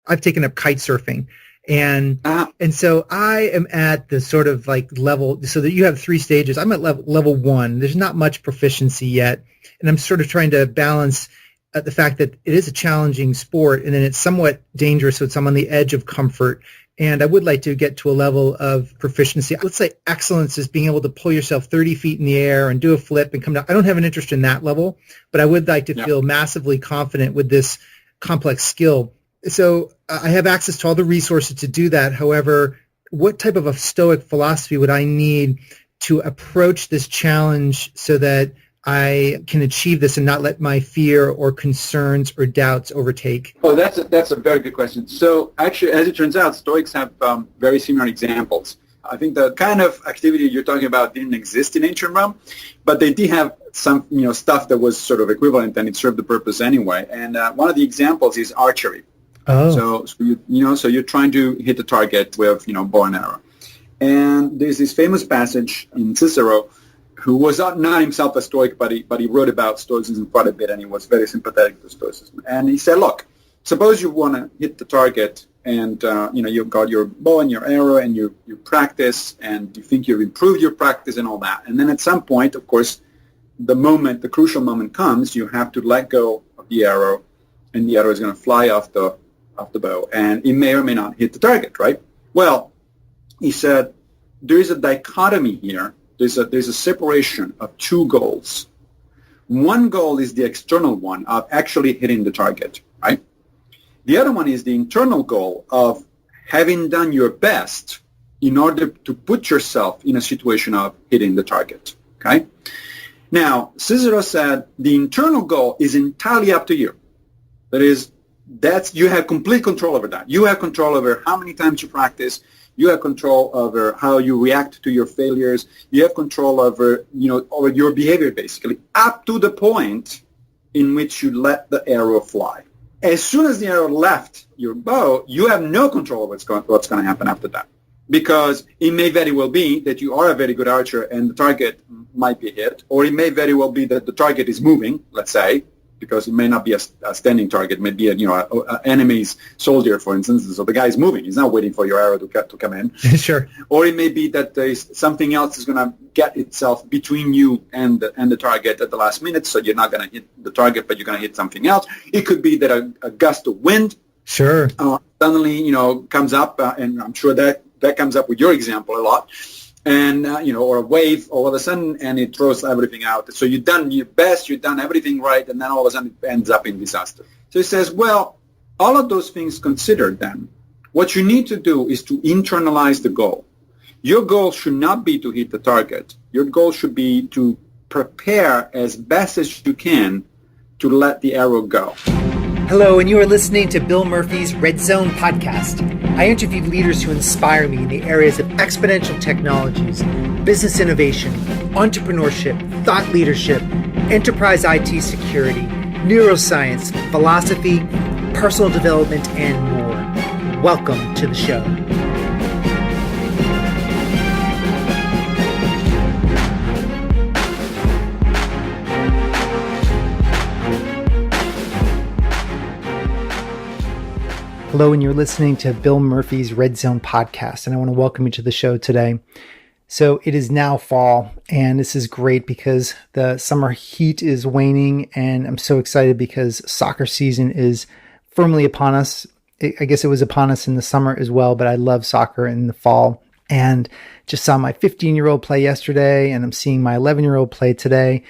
I've taken up kite surfing. And so I am at the sort of like level, so that you have 3 stages. I'm at level 1. There's not much proficiency yet. And I'm sort of trying to balance the fact that it is a challenging sport, and then it's somewhat dangerous, so I'm on the edge of comfort. And I would like to get to a level of proficiency. Let's say excellence is being able to pull yourself 30 feet in the air and do a flip and come down. I don't have an interest in that level, but I would like to feel massively confident with this complex skill. So I have access to all the resources to do that. However, what type of a Stoic philosophy would I need to approach this challenge so that I can achieve this and not let my fear or concerns or doubts overtake? Oh, that's a very good question. So actually, as it turns out, Stoics have very similar examples. I think the kind of activity you're talking about didn't exist in ancient Rome, but they did have some stuff that was sort of equivalent, and it served the purpose anyway. And one of the examples is archery. Oh. So you're trying to hit the target with bow and arrow. And there's this famous passage in Cicero, who was not himself a Stoic, but he wrote about Stoicism quite a bit, and he was very sympathetic to Stoicism. And he said, look, suppose you want to hit the target, and you've got your bow and your arrow, and you practice, and you think you've improved your practice and all that. And then at some point, of course, the crucial moment comes, you have to let go of the arrow, and the arrow is going to fly off the bow, and it may or may not hit the target, right? Well, he said, there is a dichotomy here. There's a separation of 2 goals. One goal is the external one of actually hitting the target, right? The other one is the internal goal of having done your best in order to put yourself in a situation of hitting the target, okay? Now, Cicero said the internal goal is entirely up to you. That is, you have complete control over that. You have control over how many times you practice. You have control over how you react to your failures. You have control over, over your behavior, basically, up to the point in which you let the arrow fly. As soon as the arrow left your bow, you have no control of what's going to happen after that. Because it may very well be that you are a very good archer and the target might be hit, or it may very well be that the target is moving, let's say, because it may not be a standing target, it may be an enemy's soldier, for instance. So the guy is moving; he's not waiting for your arrow to come in. Sure. Or it may be that there's something else is going to get itself between you and the target at the last minute, so you're not going to hit the target, but you're going to hit something else. It could be that a gust of wind, sure, suddenly comes up, and I'm sure that comes up with your example a lot. And, or a wave all of a sudden, and it throws everything out. So you've done your best, you've done everything right, and then all of a sudden it ends up in disaster. So he says, well, all of those things considered then, what you need to do is to internalize the goal. Your goal should not be to hit the target. Your goal should be to prepare as best as you can to let the arrow go. Hello, and you are listening to Bill Murphy's Red Zone podcast. I interview leaders who inspire me in the areas of exponential technologies, business innovation, entrepreneurship, thought leadership, enterprise IT security, neuroscience, philosophy, personal development, and more. Welcome to the show. Hello, and you're listening to Bill Murphy's Red Zone podcast, and I want to welcome you to the show today. So it is now fall, and this is great because the summer heat is waning, and I'm so excited because soccer season is firmly upon us. I guess it was upon us in the summer as well, but I love soccer in the fall, and just saw my 15-year-old play yesterday, and I'm seeing my 11-year-old play today,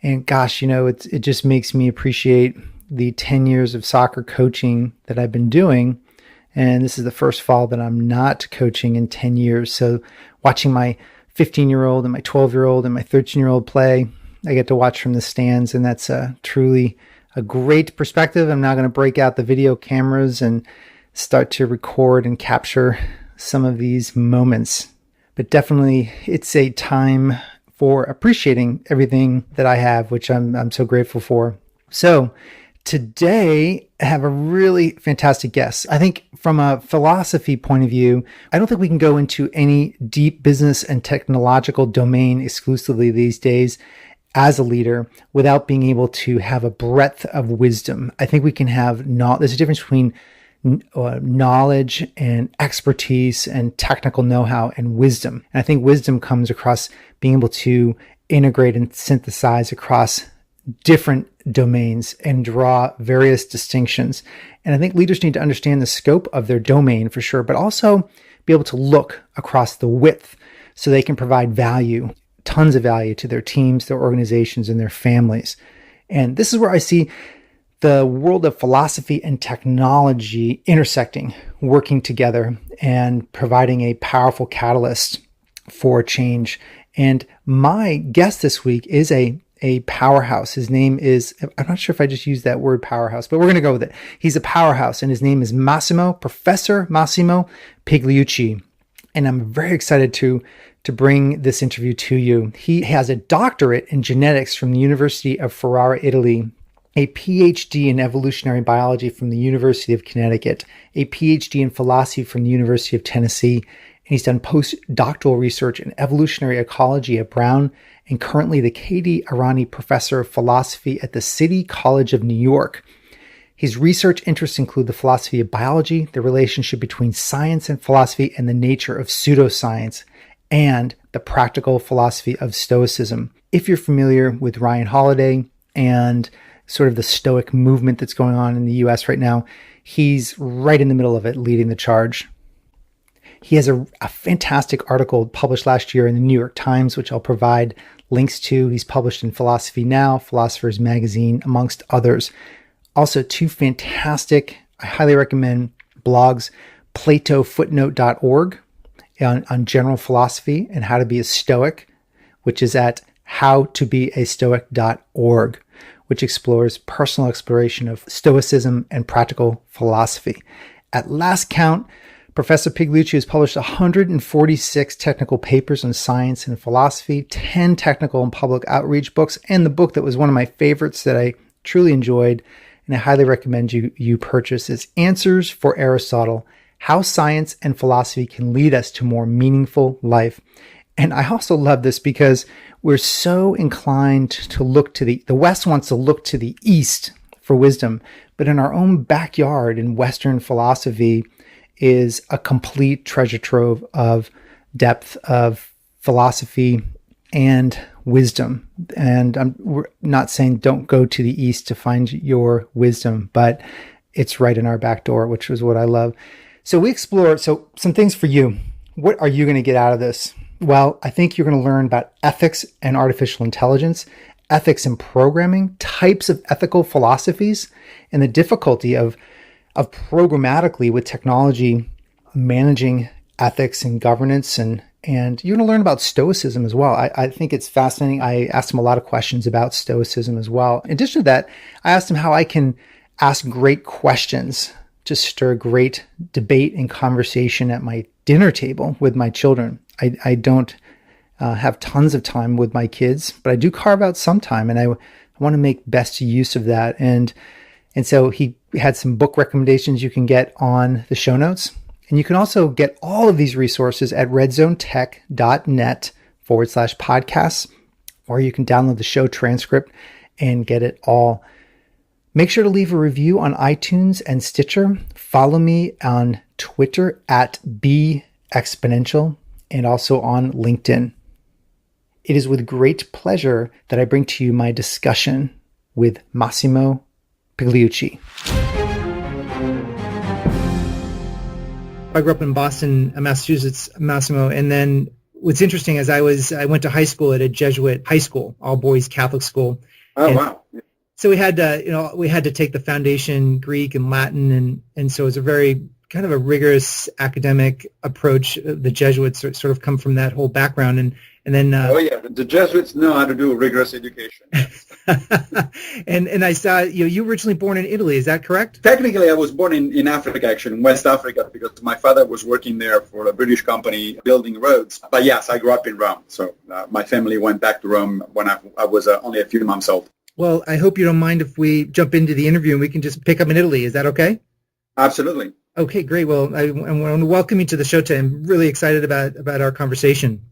and gosh, it just makes me appreciate the 10 years of soccer coaching that I've been doing. And this is the first fall that I'm not coaching in 10 years. So watching my 15-year-old and my 12-year-old and my 13-year-old play, I get to watch from the stands. And that's truly a great perspective. I'm now going to break out the video cameras and start to record and capture some of these moments. But definitely it's a time for appreciating everything that I have, which I'm so grateful for. So today, I have a really fantastic guest. I think from a philosophy point of view, I don't think we can go into any deep business and technological domain exclusively these days as a leader without being able to have a breadth of wisdom. I think we can have there's a difference between knowledge and expertise and technical know-how and wisdom. And I think wisdom comes across being able to integrate and synthesize across different domains and draw various distinctions. And I think leaders need to understand the scope of their domain for sure, but also be able to look across the width so they can provide value, tons of value to their teams, their organizations, and their families. And this is where I see the world of philosophy and technology intersecting, working together, and providing a powerful catalyst for change. And my guest this week is a powerhouse. His name is, I'm not sure if I just used that word powerhouse, but we're going to go with it. He's a powerhouse, and his name is Massimo, Professor Massimo Pigliucci. And I'm very excited to bring this interview to you. He has a doctorate in genetics from the University of Ferrara, Italy, a PhD in evolutionary biology from the University of Connecticut, a PhD in philosophy from the University of Tennessee, and he's done post-doctoral research in evolutionary ecology at Brown, and currently the Irani Professor of Philosophy at the City College of New York. His research interests include the philosophy of biology, the relationship between science and philosophy, and the nature of pseudoscience, and the practical philosophy of Stoicism. If you're familiar with Ryan Holiday and sort of the Stoic movement that's going on in the US right now, he's right in the middle of it, leading the charge. He has a fantastic article published last year in the New York Times, which I'll provide links to. He's published in Philosophy Now, Philosopher's Magazine, amongst others. Also, two fantastic, I highly recommend blogs, platofootnote.org on general philosophy and how to be a Stoic, which is at howtobeastoic.org, which explores personal exploration of Stoicism and practical philosophy. At last count, Professor Pigliucci has published 146 technical papers on science and philosophy, 10 technical and public outreach books, and the book that was one of my favorites that I truly enjoyed, and I highly recommend you purchase, is Answers for Aristotle, How Science and Philosophy Can Lead Us to More Meaningful Life. And I also love this because we're so inclined to look to the West wants to look to the East for wisdom, but in our own backyard in Western philosophy is a complete treasure trove of depth of philosophy and wisdom. And we're not saying don't go to the East to find your wisdom, but it's right in our back door, which is what I love. So we explore, some things for you. What are you going to get out of this? Well, I think you're going to learn about ethics and artificial intelligence, ethics in programming, types of ethical philosophies, and the difficulty of programmatically with technology managing ethics and governance. And you're going to learn about Stoicism as well. I think it's fascinating. I asked him a lot of questions about Stoicism as well. In addition to that, I asked him how I can ask great questions to stir great debate and conversation at my dinner table with my children. I don't have tons of time with my kids, but I do carve out some time, and I want to make best use of that. And so he had some book recommendations you can get on the show notes. And you can also get all of these resources at redzonetech.net/podcasts, or you can download the show transcript and get it all. Make sure to leave a review on iTunes and Stitcher. Follow me on Twitter at @BExponential and also on LinkedIn. It is with great pleasure that I bring to you my discussion with Massimo Pigliucci. I grew up in Boston, Massachusetts, Massimo, and then what's interesting is I went to high school at a Jesuit high school, all boys Catholic school. Oh, wow. So we had to take the foundation Greek and Latin, and so it was a very kind of a rigorous academic approach. The Jesuits sort of come from that whole background, and then the Jesuits know how to do rigorous education. and I saw you were originally born in Italy. Is that correct? Technically, I was born in Africa, actually, in West Africa, because my father was working there for a British company building roads. But yes, I grew up in Rome. So my family went back to Rome when I was only a few months old. Well, I hope you don't mind if we jump into the interview and we can just pick up in Italy. Is that okay? Absolutely. Okay, great. Well, I want to welcome you to the show today. I'm really excited about our conversation.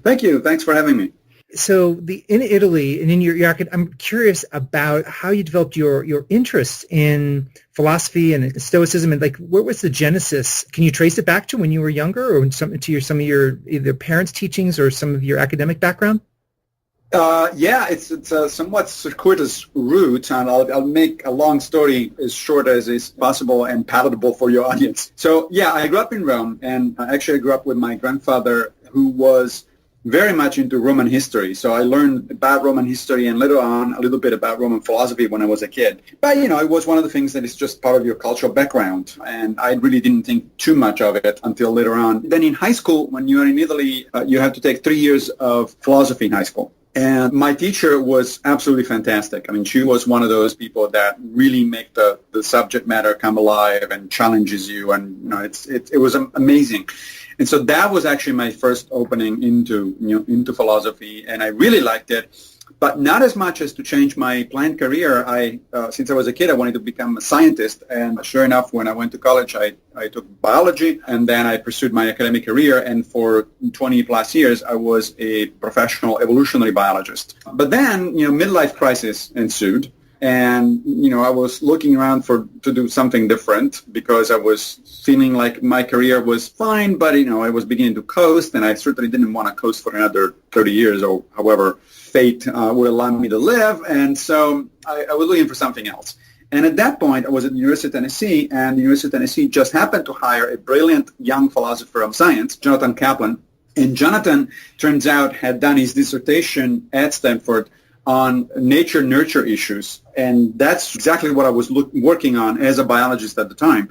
Thank you. Thanks for having me. So in Italy and in your I'm curious about how you developed your interest in philosophy and Stoicism, and like where was the genesis? Can you trace it back to when you were younger, or some of your either parents' teachings or some of your academic background? Yeah, it's a somewhat circuitous route, and I'll make a long story as short as is possible and palatable for your audience. So yeah, I grew up in Rome, and actually I grew up with my grandfather, who was very much into Roman history. So I learned about Roman history and later on a little bit about Roman philosophy when I was a kid. But, it was one of the things that is just part of your cultural background. And I really didn't think too much of it until later on. Then in high school, when you're in Italy, you have to take 3 years of philosophy in high school. And my teacher was absolutely fantastic. I mean, she was one of those people that really make the subject matter come alive and challenges you. And, it was amazing. And so that was actually my first opening into philosophy, and I really liked it, but not as much as to change my planned career. Since I was a kid, I wanted to become a scientist, and sure enough, when I went to college, I took biology, and then I pursued my academic career, and for 20 plus years, I was a professional evolutionary biologist. But then, midlife crisis ensued. And, I was looking around to do something different because I was feeling like my career was fine, but, I was beginning to coast, and I certainly didn't want to coast for another 30 years or however fate would allow me to live. And so I was looking for something else. And at that point, I was at the University of Tennessee, and the University of Tennessee just happened to hire a brilliant young philosopher of science, Jonathan Kaplan. And Jonathan, turns out, had done his dissertation at Stanford on nature-nurture issues, and that's exactly what I was working on as a biologist at the time.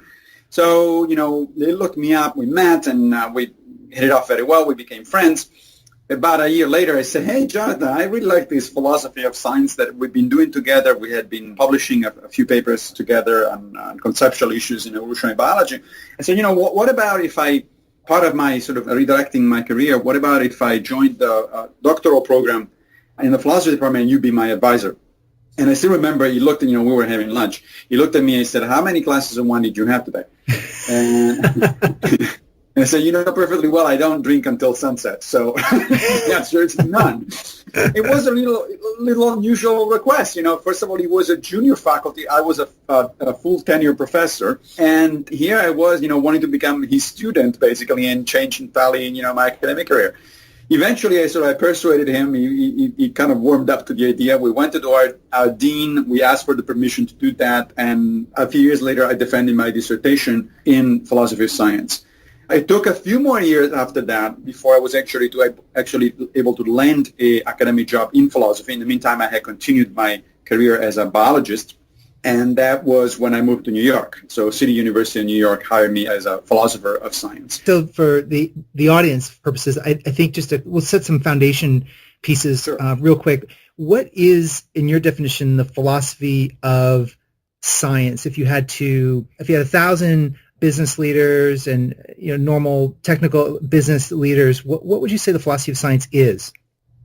So, they looked me up, we met, and we hit it off very well. We became friends. About a year later, I said, hey, Jonathan, I really like this philosophy of science that we've been doing together. We had been publishing a few papers together on conceptual issues in evolutionary biology. I said, what about if part of my sort of redirecting my career, what about if I joined the doctoral program in the philosophy department and you be my advisor? And I still remember he looked at, we were having lunch. He looked at me and he said, how many classes in one did you have today? And, and I said, perfectly well, I don't drink until sunset. So the answer is none. It was a little unusual request. First of all, he was a junior faculty. I was a full tenure professor. And here I was, wanting to become his student, basically, and change entirely, my academic career. Eventually, I persuaded him. He kind of warmed up to the idea. We went to our dean. We asked for the permission to do that. And a few years later, I defended my dissertation in philosophy of science. It took a few more years after that before I was actually able to land an academic job in philosophy. In the meantime, I had continued my career as a biologist. And that was when I moved to New York. So City University of New York hired me as a philosopher of science. So for the audience purposes, I think we'll set some foundation pieces real quick. What is, in your definition, the philosophy of science? If you had 1,000 business leaders and normal technical business leaders, what would you say the philosophy of science is?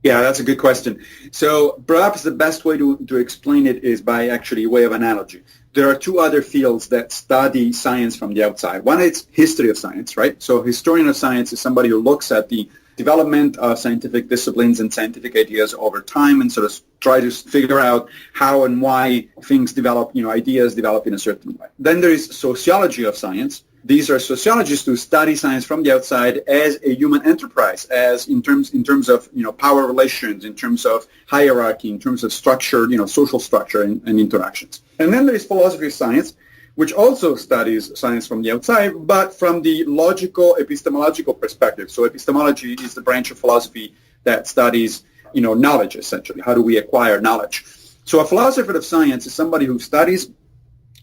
Yeah, that's a good question. So perhaps the best way to explain it is by actually a way of analogy. There are two other fields that study science from the outside. One is history of science, right? So a historian of science is somebody who looks at the development of scientific disciplines and scientific ideas over time and sort of try to figure out how and why things develop, ideas develop in a certain way. Then there is sociology of science. These are sociologists who study science from the outside as a human enterprise, as in terms of power relations, in terms of hierarchy, in terms of structure, social structure and interactions. And then there is philosophy of science, which also studies science from the outside, but from the logical epistemological perspective. So epistemology is the branch of philosophy that studies, knowledge essentially. How do we acquire knowledge? So a philosopher of science is somebody who studies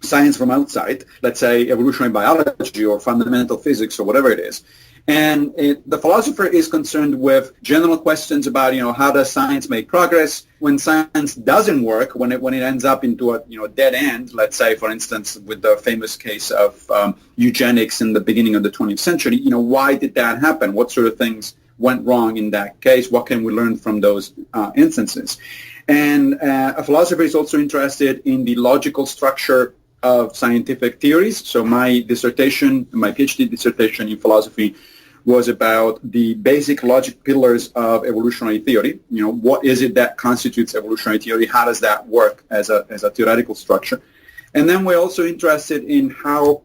science from outside, let's say evolutionary biology or fundamental physics or whatever it is. And the philosopher is concerned with general questions about, how does science make progress? When science doesn't work, when it ends up into a dead end, let's say, for instance, with the famous case of eugenics in the beginning of the 20th century, why did that happen? What sort of things went wrong in that case? What can we learn from those instances? And a philosopher is also interested in the logical structure of scientific theories. So my PhD dissertation in philosophy was about the basic logic pillars of evolutionary theory. What is it that constitutes evolutionary theory? How does that work as a theoretical structure? And then we're also interested in how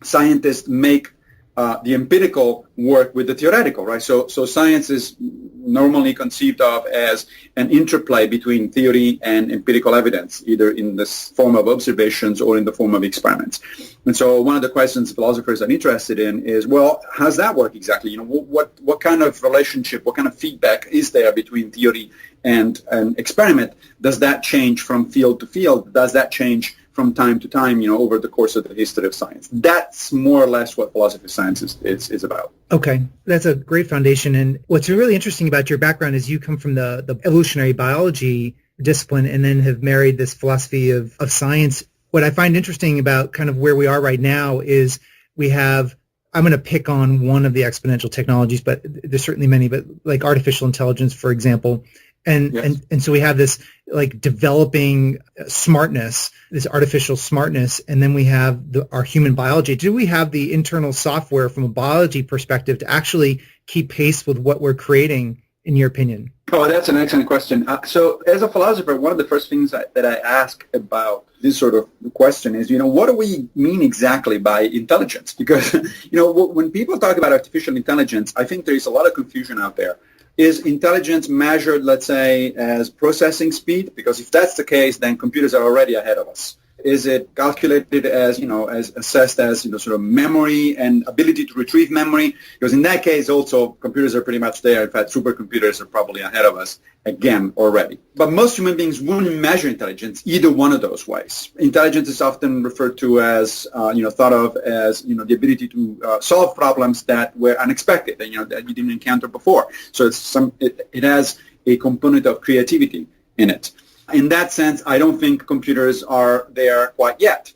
scientists make the empirical work with the theoretical, right? So science is normally conceived of as an interplay between theory and empirical evidence, either in the form of observations or in the form of experiments. And so one of the questions philosophers are interested in is, well, how does that work exactly? What kind of relationship, what kind of feedback is there between theory and an experiment? Does that change from field to field? Does that change from time to time, over the course of the history of science? That's more or less what philosophy of science is about. Okay, that's a great foundation. And what's really interesting about your background is you come from the evolutionary biology discipline and then have married this philosophy of science. What I find interesting about kind of where we are right now is we have, I'm going to pick on one of the exponential technologies, but there's certainly many, but like artificial intelligence, for example. And, yes. and so we have this like developing smartness, this artificial smartness, and then we have our human biology. Do we have the internal software from a biology perspective to actually keep pace with what we're creating, in your opinion? Oh, that's an excellent question. So as a philosopher, one of the first things that I ask about this sort of question is, what do we mean exactly by intelligence? Because, when people talk about artificial intelligence, I think there is a lot of confusion out there. Is intelligence measured, let's say, as processing speed? Because if that's the case, then computers are already ahead of us. Is it calculated as, as assessed as, sort of memory and ability to retrieve memory? Because in that case, also, computers are pretty much there. In fact, supercomputers are probably ahead of us, again, already. But most human beings wouldn't measure intelligence either one of those ways. Intelligence is often referred to as, thought of as, the ability to solve problems that were unexpected, that you didn't encounter before. So it has a component of creativity in it. In that sense, I don't think computers are there quite yet.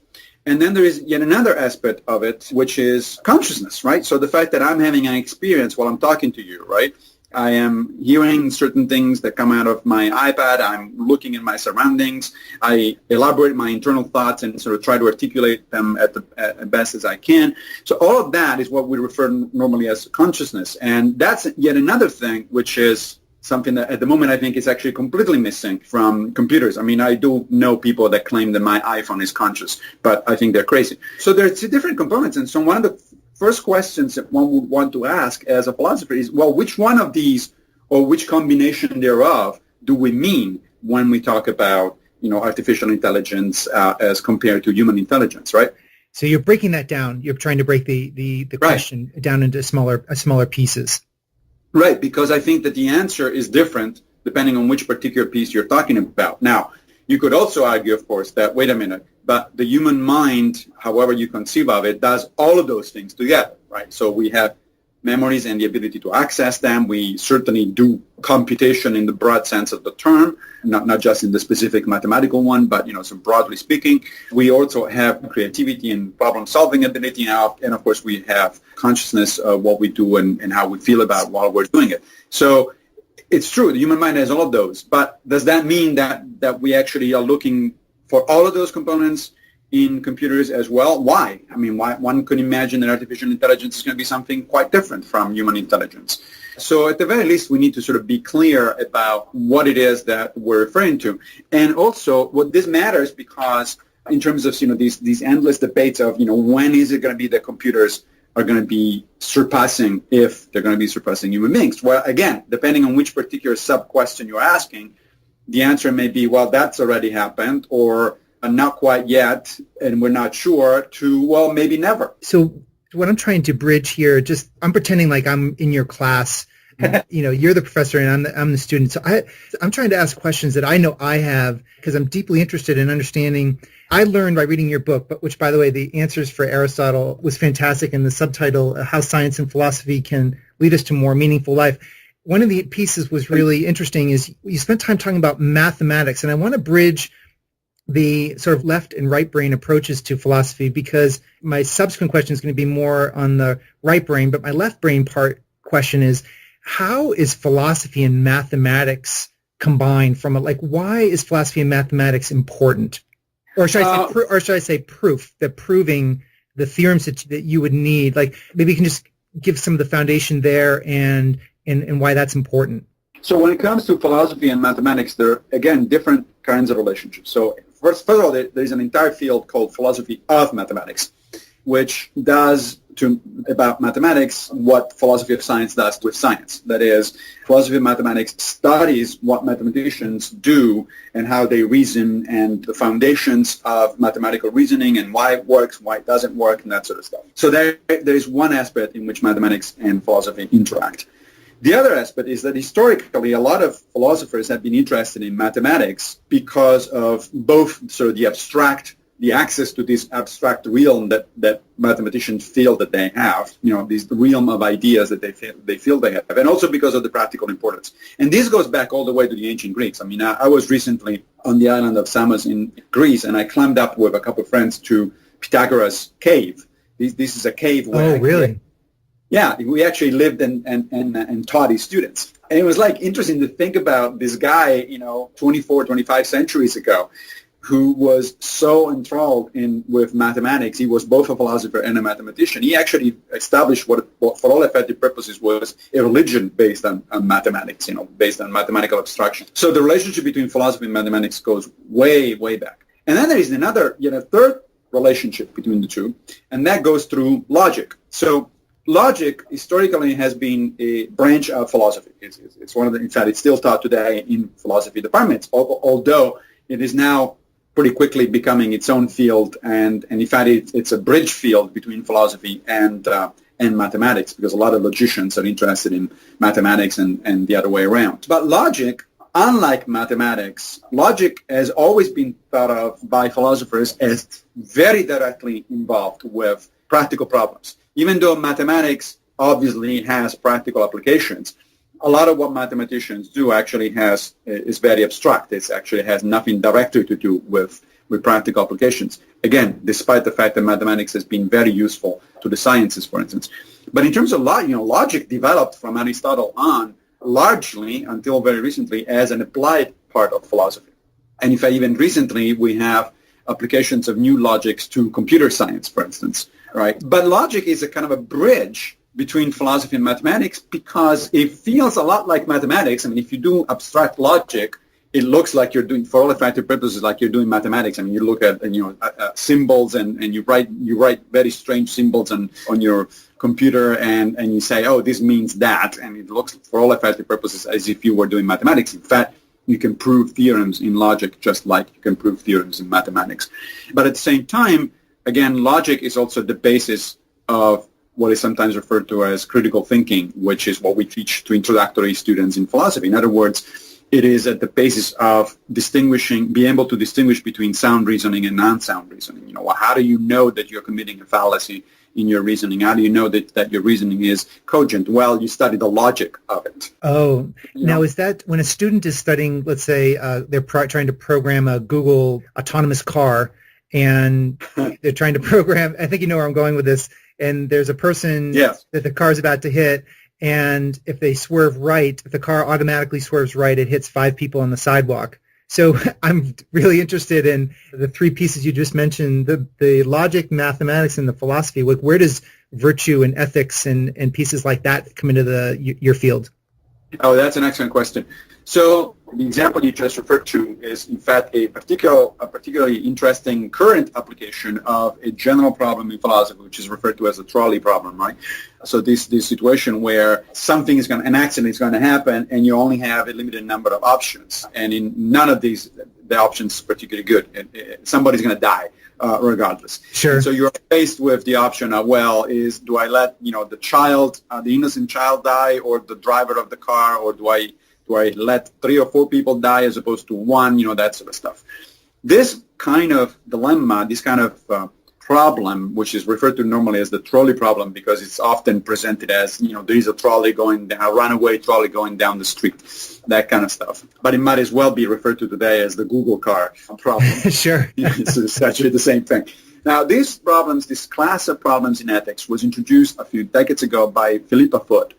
And then there is yet another aspect of it, which is consciousness, right? So the fact that I'm having an experience while I'm talking to you, right? I am hearing certain things that come out of my iPad. I'm looking at my surroundings. I elaborate my internal thoughts and sort of try to articulate them at best as I can. So all of that is what we refer normally as consciousness. And that's yet another thing, which is something that at the moment I think is actually completely missing from computers. I mean, I do know people that claim that my iPhone is conscious, but I think they're crazy. So there's different components. And so one of the first questions that one would want to ask as a philosopher is, well, which one of these or which combination thereof do we mean when we talk about, artificial intelligence as compared to human intelligence, right? So you're breaking that down. You're trying to break the question down into smaller pieces. Right, because I think that the answer is different depending on which particular piece you're talking about. Now, you could also argue, of course, that, wait a minute, but the human mind, however you conceive of it, does all of those things together, right? So we have memories and the ability to access them. We certainly do computation in the broad sense of the term, not just in the specific mathematical one, but, so broadly speaking. We also have creativity and problem-solving ability, and of course we have consciousness of what we do and how we feel about while we're doing it. So it's true, the human mind has all of those, but does that mean that we actually are looking for all of those components in computers as well? Why? I mean, one could imagine that artificial intelligence is going to be something quite different from human intelligence. So at the very least, we need to sort of be clear about what it is that we're referring to. And also, what this matters because in terms of, these endless debates of, when is it going to be that computers are going to be surpassing, if they're going to be surpassing human beings? Well, again, depending on which particular sub-question you're asking, the answer may be, well, that's already happened, or not quite yet, and we're not sure, to, well, maybe never. So what I'm trying to bridge here, I'm pretending like I'm in your class. You're the professor and I'm the student. So I'm trying to ask questions that I know I have because I'm deeply interested in understanding. I learned by reading your book, which, by the way, the answers for Aristotle was fantastic, and the subtitle, How Science and Philosophy Can Lead Us to a More Meaningful Life. One of the pieces was really interesting is you spent time talking about mathematics, and I want to bridge the sort of left and right brain approaches to philosophy, because my subsequent question is going to be more on the right brain, but my left brain question is, how is philosophy and mathematics combined why is philosophy and mathematics important? Or should I say proof, that proving the theorems that you would need? Like, maybe you can just give some of the foundation there and why that's important. So when it comes to philosophy and mathematics, there are, again, different kinds of relationships. So first of all, there's an entire field called philosophy of mathematics, which does about mathematics what philosophy of science does with science. That is, philosophy of mathematics studies what mathematicians do and how they reason and the foundations of mathematical reasoning and why it works, why it doesn't work, and that sort of stuff. So there's one aspect in which mathematics and philosophy interact. The other aspect is that historically, a lot of philosophers have been interested in mathematics because of both sort of the access to this abstract realm that mathematicians feel that they have, this realm of ideas that they feel they have, and also because of the practical importance. And this goes back all the way to the ancient Greeks. I mean, I was recently on the island of Samos in Greece, and I climbed up with a couple of friends to Pythagoras' cave. This is a cave where... Oh, really? Yeah, we actually lived and taught his students. And it was interesting to think about this guy, 24, 25 centuries ago, who was so enthralled with mathematics. He was both a philosopher and a mathematician. He actually established what for all effective purposes was a religion based on mathematics, based on mathematical abstraction. So the relationship between philosophy and mathematics goes way, way back. And then there is another, third relationship between the two, and that goes through logic. So logic historically has been a branch of philosophy. It's one of the, in fact, it's still taught today in philosophy departments, although it is now pretty quickly becoming its own field, and in fact it's a bridge field between philosophy and mathematics, because a lot of logicians are interested in mathematics and the other way around. But logic, unlike mathematics, logic has always been thought of by philosophers as very directly involved with practical problems. Even though mathematics obviously has practical applications, a lot of what mathematicians do actually is very abstract. It actually has nothing directly to do with practical applications. Again, despite the fact that mathematics has been very useful to the sciences, for instance. But in terms of logic developed from Aristotle on largely until very recently as an applied part of philosophy. And in fact, even recently we have applications of new logics to computer science, for instance, right? But logic is a kind of a bridge between philosophy and mathematics because it feels a lot like mathematics. I mean, if you do abstract logic, it looks like you're doing, for all effective purposes, like you're doing mathematics. I mean, you look at symbols and you write very strange symbols on your computer and you say, oh, this means that, and it looks, for all effective purposes, as if you were doing mathematics. In fact, you can prove theorems in logic just like you can prove theorems in mathematics. But at the same time, again, logic is also the basis of what is sometimes referred to as critical thinking, which is what we teach to introductory students in philosophy. In other words, it is at the basis of being able to distinguish between sound reasoning and non-sound reasoning. How do you know that you're committing a fallacy in your reasoning? How do you know that your reasoning is cogent? Well, you study the logic of it. Oh, now is that when a student is studying, let's say they're trying to program a Google autonomous car, and they're trying to program, I think you know where I'm going with this, and there's a person that the car's about to hit, and if they swerve right, if the car automatically swerves right, it hits 5 people on the sidewalk. So I'm really interested in the 3 pieces you just mentioned, the logic, mathematics, and the philosophy. Where does virtue and ethics and pieces like that come into your field? Oh, that's an excellent question. So the example you just referred to is, in fact, a particularly interesting current application of a general problem in philosophy, which is referred to as the trolley problem, right? So this situation where an accident is going to happen, and you only have a limited number of options, and in none of these, the options are particularly good. Somebody's going to die regardless. Sure. And so you're faced with the option of, do I let the innocent child die, or the driver of the car, or do I let 3 or 4 people die as opposed to 1, that sort of stuff. This kind of dilemma, this kind of problem, which is referred to normally as the trolley problem because it's often presented as, there is a trolley a runaway trolley going down the street, that kind of stuff. But it might as well be referred to today as the Google car problem. Sure. It's actually the same thing. Now, this class of problems in ethics was introduced a few decades ago by Philippa Foot.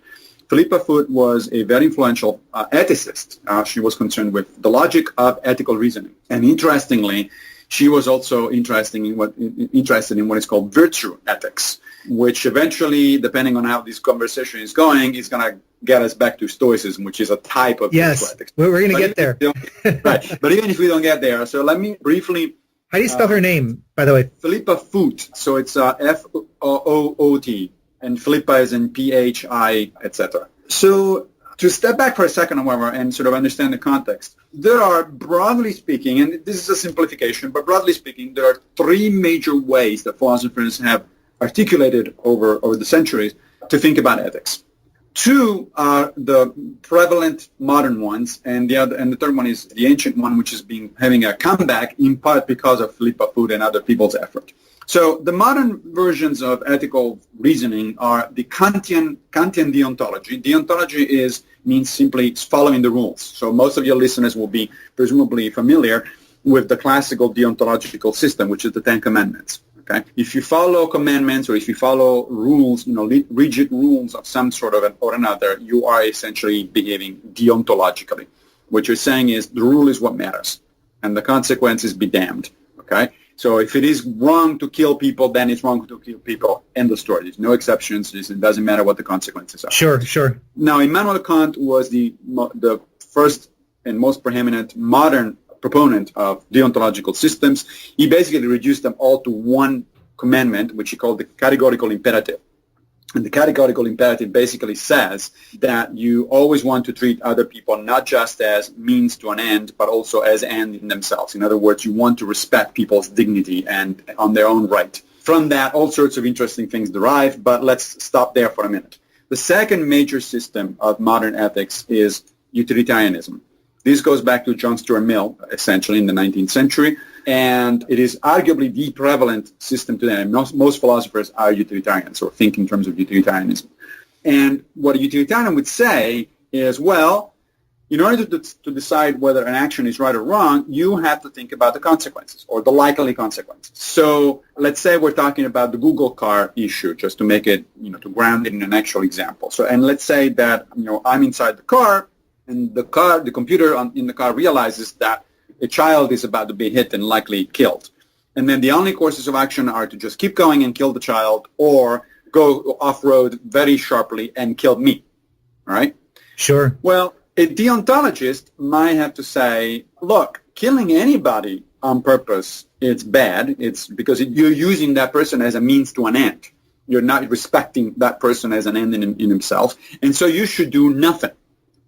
Philippa Foot was a very influential ethicist. She was concerned with the logic of ethical reasoning. And interestingly, she was also interested in what is called virtue ethics, which eventually, depending on how this conversation is going, is going to get us back to Stoicism, which is a type of virtue ethics. We're going to get there. Right. But even if we don't get there, so let me briefly... How do you spell her name, by the way? Philippa Foot. So it's F-O-O-T, and Philippa is in P-H-I, etc. So to step back for a second, however, and sort of understand the context, there are, broadly speaking, and this is a simplification, but broadly speaking, there are three major ways that philosophers have articulated over the centuries to think about ethics. Two are the prevalent modern ones, and the third one is the ancient one, which is having a comeback in part because of Philippa Foot and other people's effort. So the modern versions of ethical reasoning are the Kantian deontology. Deontology means simply following the rules. So most of your listeners will be presumably familiar with the classical deontological system, which is the Ten Commandments. Okay? If you follow commandments or if you follow rules, rigid rules of some sort of or another, you are essentially behaving deontologically. What you're saying is the rule is what matters, and the consequences be damned. Okay? So if it is wrong to kill people, then it's wrong to kill people. End of story. There's no exceptions. It doesn't matter what the consequences are. Sure. Now, Immanuel Kant was the first and most preeminent modern proponent of deontological systems. He basically reduced them all to one commandment, which he called the categorical imperative. And the categorical imperative basically says that you always want to treat other people not just as means to an end, but also as end in themselves. In other words, you want to respect people's dignity and on their own right. From that, all sorts of interesting things derive, but let's stop there for a minute. The second major system of modern ethics is utilitarianism. This goes back to John Stuart Mill, essentially, in the 19th century, and it is arguably the prevalent system today. Most philosophers are utilitarians or think in terms of utilitarianism. And what a utilitarian would say is, well, in order to decide whether an action is right or wrong, you have to think about the consequences or the likely consequences. So let's say we're talking about the Google car issue, just to make it, to ground it in an actual example. So, and let's say that, I'm inside the car, and the computer in the car realizes that a child is about to be hit and likely killed. And then the only courses of action are to just keep going and kill the child or go off-road very sharply and kill me. All right? Sure. Well, a deontologist might have to say, look, killing anybody on purpose, it's bad. It's because you're using that person as a means to an end. You're not respecting that person as an end in himself. And so you should do nothing,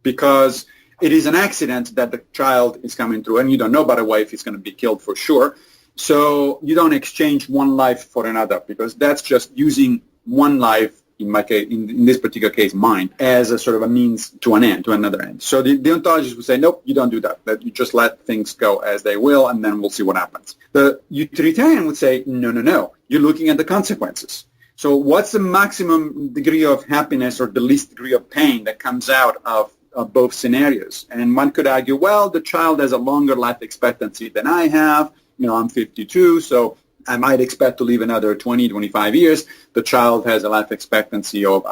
because it is an accident that the child is coming through, and you don't know, by the way, if he's going to be killed for sure. So you don't exchange one life for another, because that's just using one life, in my case, in this particular case, mine, as a sort of a means to an end, to another end. So the deontologist would say, nope, you don't do that. That you just let things go as they will, and then we'll see what happens. The utilitarian would say, no, you're looking at the consequences. So what's the maximum degree of happiness or the least degree of pain that comes out of both scenarios? And one could argue, well, the child has a longer life expectancy than I have. I'm 52, so I might expect to live another 20, 25 years. The child has a life expectancy of,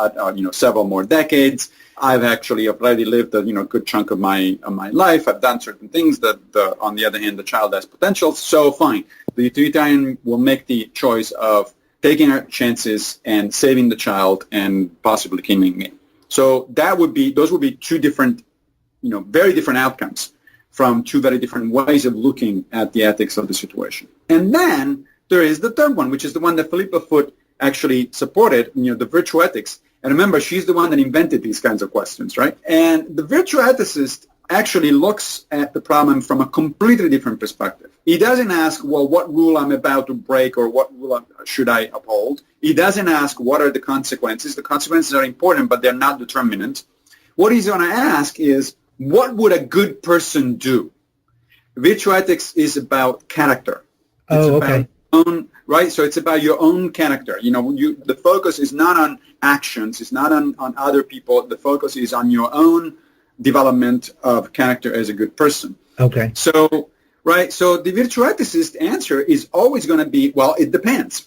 several more decades. I've actually already lived a, good chunk of my life. I've done certain things that, on the other hand, the child has potential. So fine. The utilitarian will make the choice of taking our chances and saving the child and possibly killing me. So those would be two different, very different outcomes from two very different ways of looking at the ethics of the situation. And then there is the third one, which is the one that Philippa Foot actually supported, the virtue ethics. And remember, she's the one that invented these kinds of questions, right? And the virtue ethicist actually looks at the problem from a completely different perspective. He doesn't ask, well, what rule I'm about to break or what rule should I uphold. He doesn't ask, what are the consequences. The consequences are important, but they're not determinant. What he's going to ask is, what would a good person do? Virtue ethics is about character. Okay. Right? So it's about your own character. The focus is not on actions. It's not on other people. The focus is on your own development of character as a good person. Okay. So the virtue ethicist answer is always going to be, well, it depends.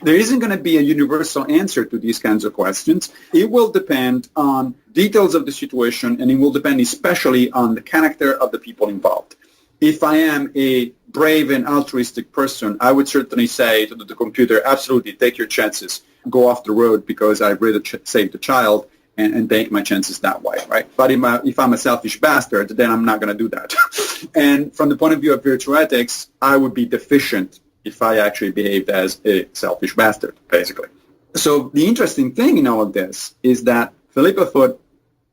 There isn't going to be a universal answer to these kinds of questions. It will depend on details of the situation, and it will depend especially on the character of the people involved. If I am a brave and altruistic person, I would certainly say to the computer, absolutely, take your chances. Go off the road because I'd rather save the child and take my chances that way, right? But if I'm a selfish bastard, then I'm not going to do that. And from the point of view of virtue ethics, I would be deficient if I actually behaved as a selfish bastard, basically. So the interesting thing in all of this is that Filippo Foot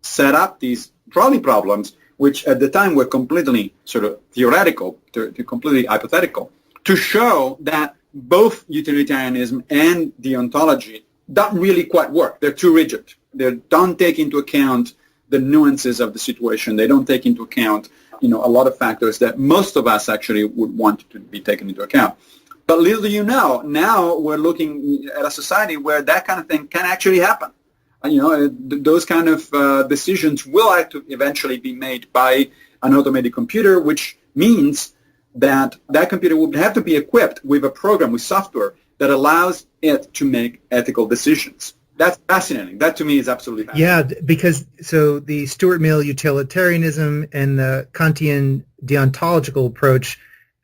set up these trolley problems, which at the time were completely sort of theoretical, to completely hypothetical, to show that both utilitarianism and deontology don't really quite work. They're too rigid. They don't take into account the nuances of the situation. They don't take into account, a lot of factors that most of us actually would want to be taken into account. But little do you know, now we're looking at a society where that kind of thing can actually happen. Those kind of decisions will have to eventually be made by an automated computer, which means that computer would have to be equipped with a program, with software, that allows it to make ethical decisions. That's fascinating. That to me is absolutely fascinating. Yeah, because so the Stuart Mill utilitarianism and the Kantian deontological approach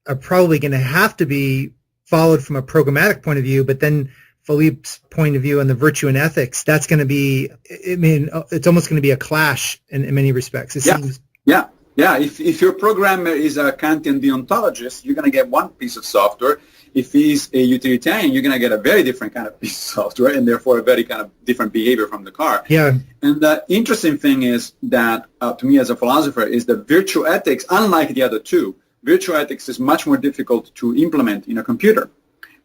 are probably going to have to be followed from a programmatic point of view, but then Philippe's point of view on the virtue and ethics, that's going to be, it's almost going to be a clash in many respects. Yeah. If your programmer is a Kantian deontologist, you're going to get one piece of software. If he's a utilitarian, you're going to get a very different kind of piece of software, and therefore a very kind of different behavior from the car. Yeah. And the interesting thing is that, to me as a philosopher, is that virtue ethics, unlike the other two, virtue ethics is much more difficult to implement in a computer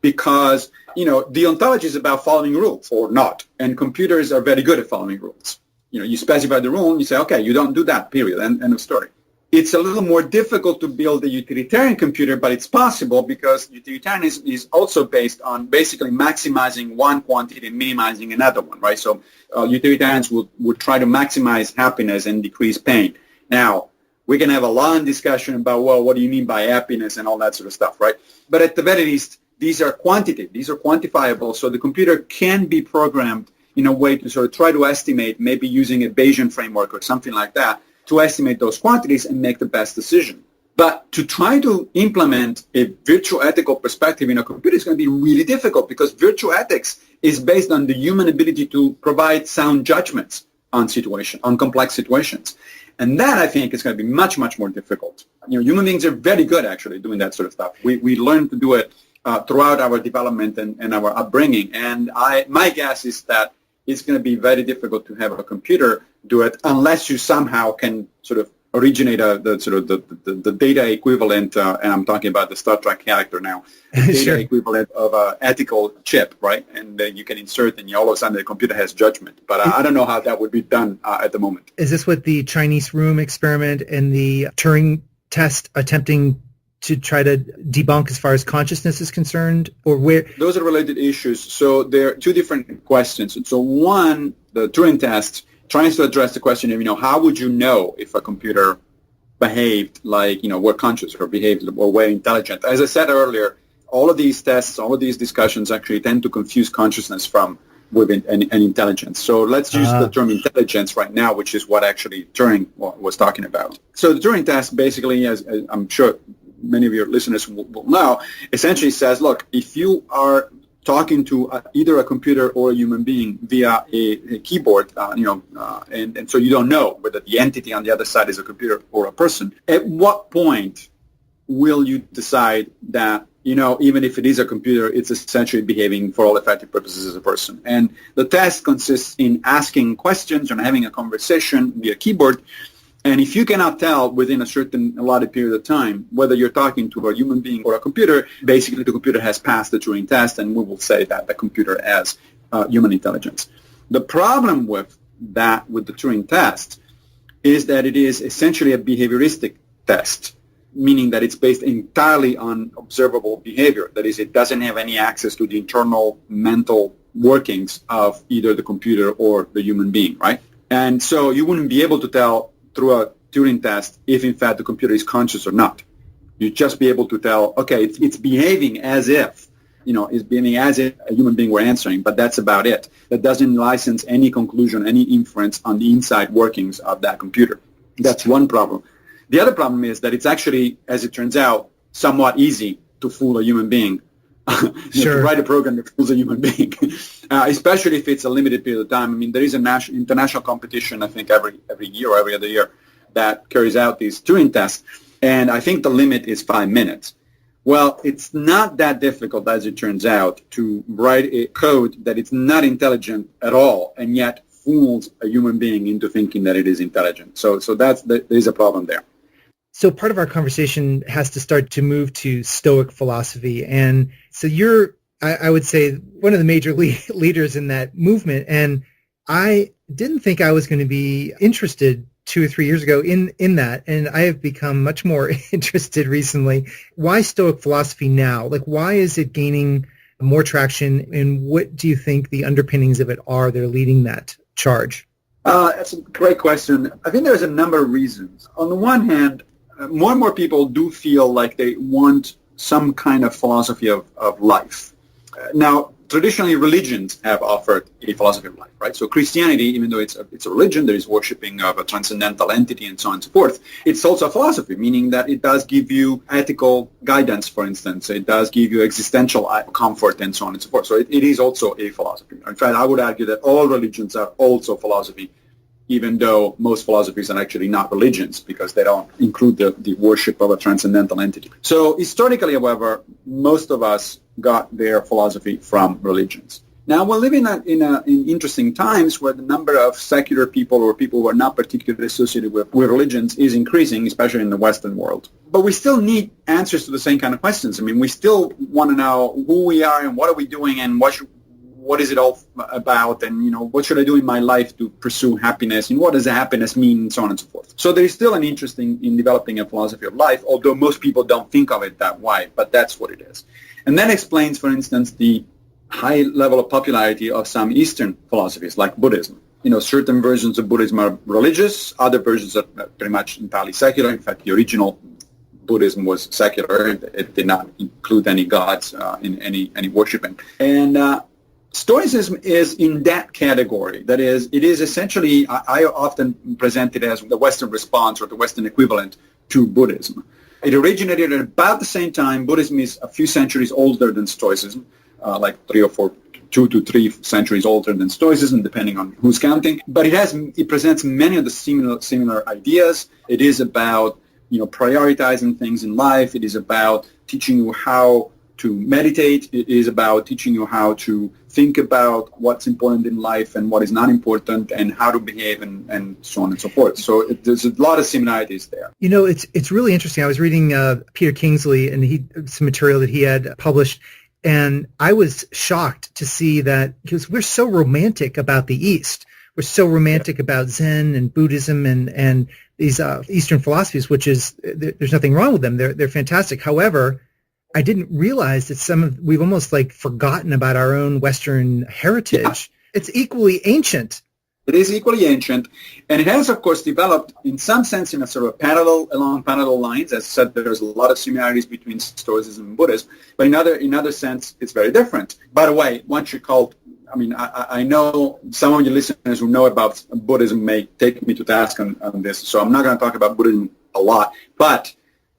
because, deontology is about following rules or not, and computers are very good at following rules. You specify the rule and you say, okay, you don't do that, period, end of story. It's a little more difficult to build a utilitarian computer, but it's possible because utilitarianism is also based on basically maximizing one quantity and minimizing another one, right? So utilitarians would try to maximize happiness and decrease pain. Now, we can have a long discussion about, well, what do you mean by happiness and all that sort of stuff, right? But at the very least, these are quantitative, these are quantifiable, so the computer can be programmed in a way to sort of try to estimate, maybe using a Bayesian framework or something like that, to estimate those quantities and make the best decision. But to try to implement a virtue ethical perspective in a computer is going to be really difficult because virtue ethics is based on the human ability to provide sound judgments on complex situations. And that, I think, is going to be much, much more difficult. Human beings are very good, actually, doing that sort of stuff. We learn to do it throughout our development and our upbringing. And my guess is that it's going to be very difficult to have a computer do it unless you somehow can sort of originate the data equivalent, and I'm talking about the Star Trek character now, the data Sure. equivalent of an ethical chip, right? And you can insert, and all of a sudden the computer has judgment. But I don't know how that would be done at the moment. Is this what the Chinese room experiment and the Turing test attempting to try to debunk as far as consciousness is concerned, or where? Those are related issues. So there are two different questions. So one, the Turing test tries to address the question of, how would you know if a computer behaved like, were conscious or behaved or were intelligent? As I said earlier, all of these tests, all of these discussions actually tend to confuse consciousness with an intelligence. So let's use the term intelligence right now, which is what actually Turing was talking about. So the Turing test basically, as I'm sure many of your listeners will know, essentially says, look, if you are talking to either a computer or a human being via a keyboard, and so you don't know whether the entity on the other side is a computer or a person, at what point will you decide that, even if it is a computer, it's essentially behaving for all effective purposes as a person? And the test consists in asking questions and having a conversation via keyboard. And if you cannot tell within a certain allotted period of time whether you're talking to a human being or a computer, basically the computer has passed the Turing test, and we will say that the computer has human intelligence. The problem with the Turing test is that it is essentially a behavioristic test, meaning that it's based entirely on observable behavior. That is, it doesn't have any access to the internal mental workings of either the computer or the human being, right? And so you wouldn't be able to tell through a Turing test if, in fact, the computer is conscious or not. You'd just be able to tell, okay, it's behaving as if, it's behaving as if a human being were answering, but that's about it. That doesn't license any conclusion, any inference on the inside workings of that computer. That's one problem. The other problem is that it's actually, as it turns out, somewhat easy to fool a human being. Sure. To write a program that fools a human being, especially if it's a limited period of time. I mean, there is an international competition, I think, every year or every other year that carries out these Turing tests, and I think the limit is 5 minutes. Well, it's not that difficult, as it turns out, to write a code that is not intelligent at all, and yet fools a human being into thinking that it is intelligent. So there is a problem there. So part of our conversation has to start to move to Stoic philosophy. And so you're, I would say, one of the major leaders in that movement. And I didn't think I was going to be interested 2 or 3 years ago in that. And I have become much more interested recently. Why Stoic philosophy now? Like, why is it gaining more traction? And what do you think the underpinnings of it are that are leading that charge? That's a great question. I think there's a number of reasons. On the one hand, more and more people do feel like they want some kind of philosophy of life. Now, traditionally, religions have offered a philosophy of life, right? So Christianity, even though it's a religion, there is worshipping of a transcendental entity and so on and so forth. It's also a philosophy, meaning that it does give you ethical guidance, for instance. It does give you existential comfort and so on and so forth. So it is also a philosophy. In fact, I would argue that all religions are also philosophy, even though most philosophies are actually not religions because they don't include the worship of a transcendental entity. So historically, however, most of us got their philosophy from religions. Now, we're living in interesting times where the number of secular people or people who are not particularly associated with religions is increasing, especially in the Western world. But we still need answers to the same kind of questions. I mean, we still want to know who we are and what are we doing and what is it all about, and what should I do in my life to pursue happiness, and what does happiness mean, and so on and so forth. So there is still an interest in developing a philosophy of life, although most people don't think of it that way, but that's what it is. And that explains, for instance, the high level of popularity of some Eastern philosophies like Buddhism. Certain versions of Buddhism are religious, other versions are pretty much entirely secular. In fact, the original Buddhism was secular. It did not include any gods in any worshiping. And Stoicism is in that category. That is, it is essentially, I often present it as the Western response or the Western equivalent to Buddhism. It originated at about the same time. Buddhism is a few centuries older than Stoicism, like 2 to 3 centuries older than Stoicism, depending on who's counting. But it presents many of the similar ideas. It is about prioritizing things in life. It is about teaching you how to meditate. It is about teaching you how to think about what's important in life and what is not important and how to behave and so on and so forth. So there's a lot of similarities there. It's really interesting. I was reading Peter Kingsley and some material that he had published, and I was shocked to see that, because we're so romantic about the East. We're so romantic about Zen and Buddhism and these Eastern philosophies, which is, there's nothing wrong with them. They're fantastic. However, I didn't realize that we've almost like forgotten about our own Western heritage. Yeah. It's equally ancient. It is equally ancient, and it has, of course, developed in some sense in a sort of along parallel lines. As I said, there's a lot of similarities between Stoicism and Buddhism, but in other sense, it's very different. By the way, I know some of your listeners who know about Buddhism may take me to task on this, so I'm not going to talk about Buddhism a lot, but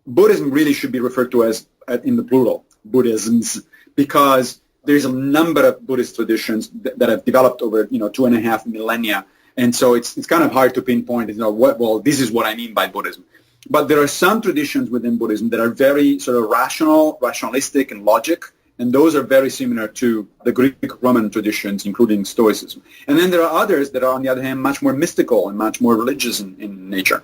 Buddhism really should be referred to as in the plural, Buddhisms, because there's a number of Buddhist traditions that have developed over 2.5 millennia, and so it's kind of hard to pinpoint. This is what I mean by Buddhism. But there are some traditions within Buddhism that are very sort of rationalistic, and logic, and those are very similar to the Greek-Roman traditions, including Stoicism. And then there are others that are, on the other hand, much more mystical and much more religious in nature.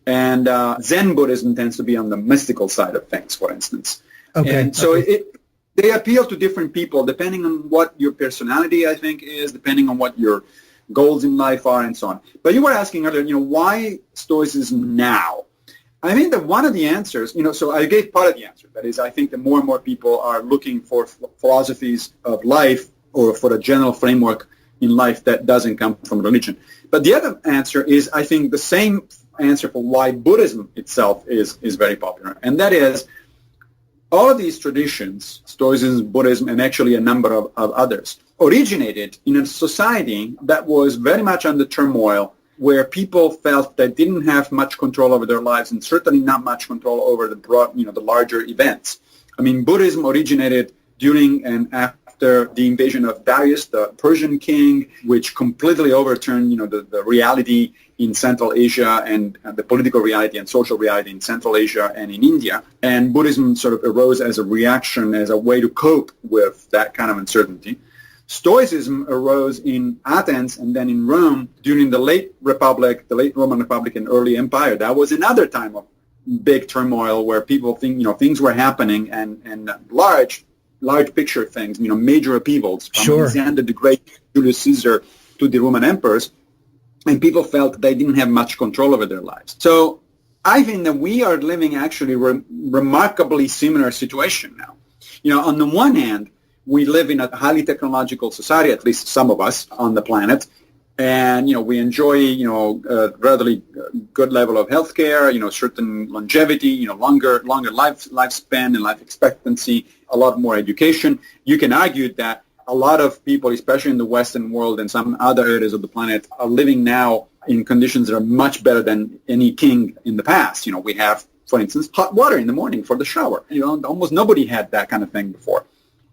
And Zen Buddhism tends to be on the mystical side of things, for instance. Okay. And so they appeal to different people depending on what your personality, I think, is, depending on what your goals in life are, and so on. But you were asking earlier, why Stoicism now? I think that one of the answers, so I gave part of the answer. That is, I think that more and more people are looking for philosophies of life or for a general framework in life that doesn't come from religion. But the other answer is, I think, the same answer for why Buddhism itself is very popular. And that is, all of these traditions, Stoicism, Buddhism, and actually a number of others, originated in a society that was very much under turmoil where people felt they didn't have much control over their lives and certainly not much control over the broad, the larger events. I mean, Buddhism originated during and after the invasion of Darius, the Persian king, which completely overturned, the reality in Central Asia and the political reality and social reality in Central Asia and in India. And Buddhism sort of arose as a reaction, as a way to cope with that kind of uncertainty. Stoicism arose in Athens and then in Rome during the late Republic, the late Roman Republic and early Empire. That was another time of big turmoil where people think, things were happening and large picture things, major upheavals from Alexander the Great, Julius Caesar to the Roman emperors, and people felt they didn't have much control over their lives. So I think that we are living actually a remarkably similar situation now. On the one hand, we live in a highly technological society, at least some of us on the planet, and we enjoy a relatively good level of healthcare, certain longevity, longer lifespan and life expectancy, a lot more education. You can argue that a lot of people, especially in the Western world and some other areas of the planet, are living now in conditions that are much better than any king in the past. We have, for instance, hot water in the morning for the shower. Almost nobody had that kind of thing before.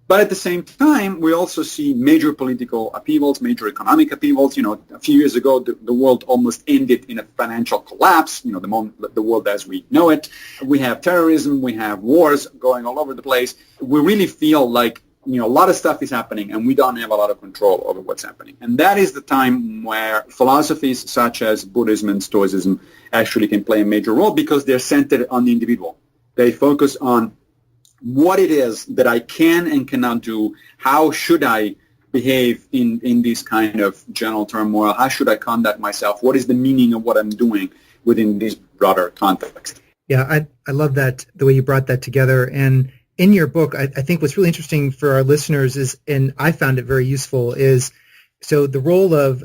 But at the same time, we also see major political upheavals, major economic upheavals. A few years ago, the world almost ended in a financial collapse, the world as we know it. We have terrorism, we have wars going all over the place. We really feel like, a lot of stuff is happening and we don't have a lot of control over what's happening. And that is the time where philosophies such as Buddhism and Stoicism actually can play a major role because they're centered on the individual. They focus on what it is that I can and cannot do, how should I behave in this kind of general turmoil, how should I conduct myself, what is the meaning of what I'm doing within this broader context. Yeah, I love that, the way you brought that together. And in your book, I think what's really interesting for our listeners is, and I found it very useful, is so the role of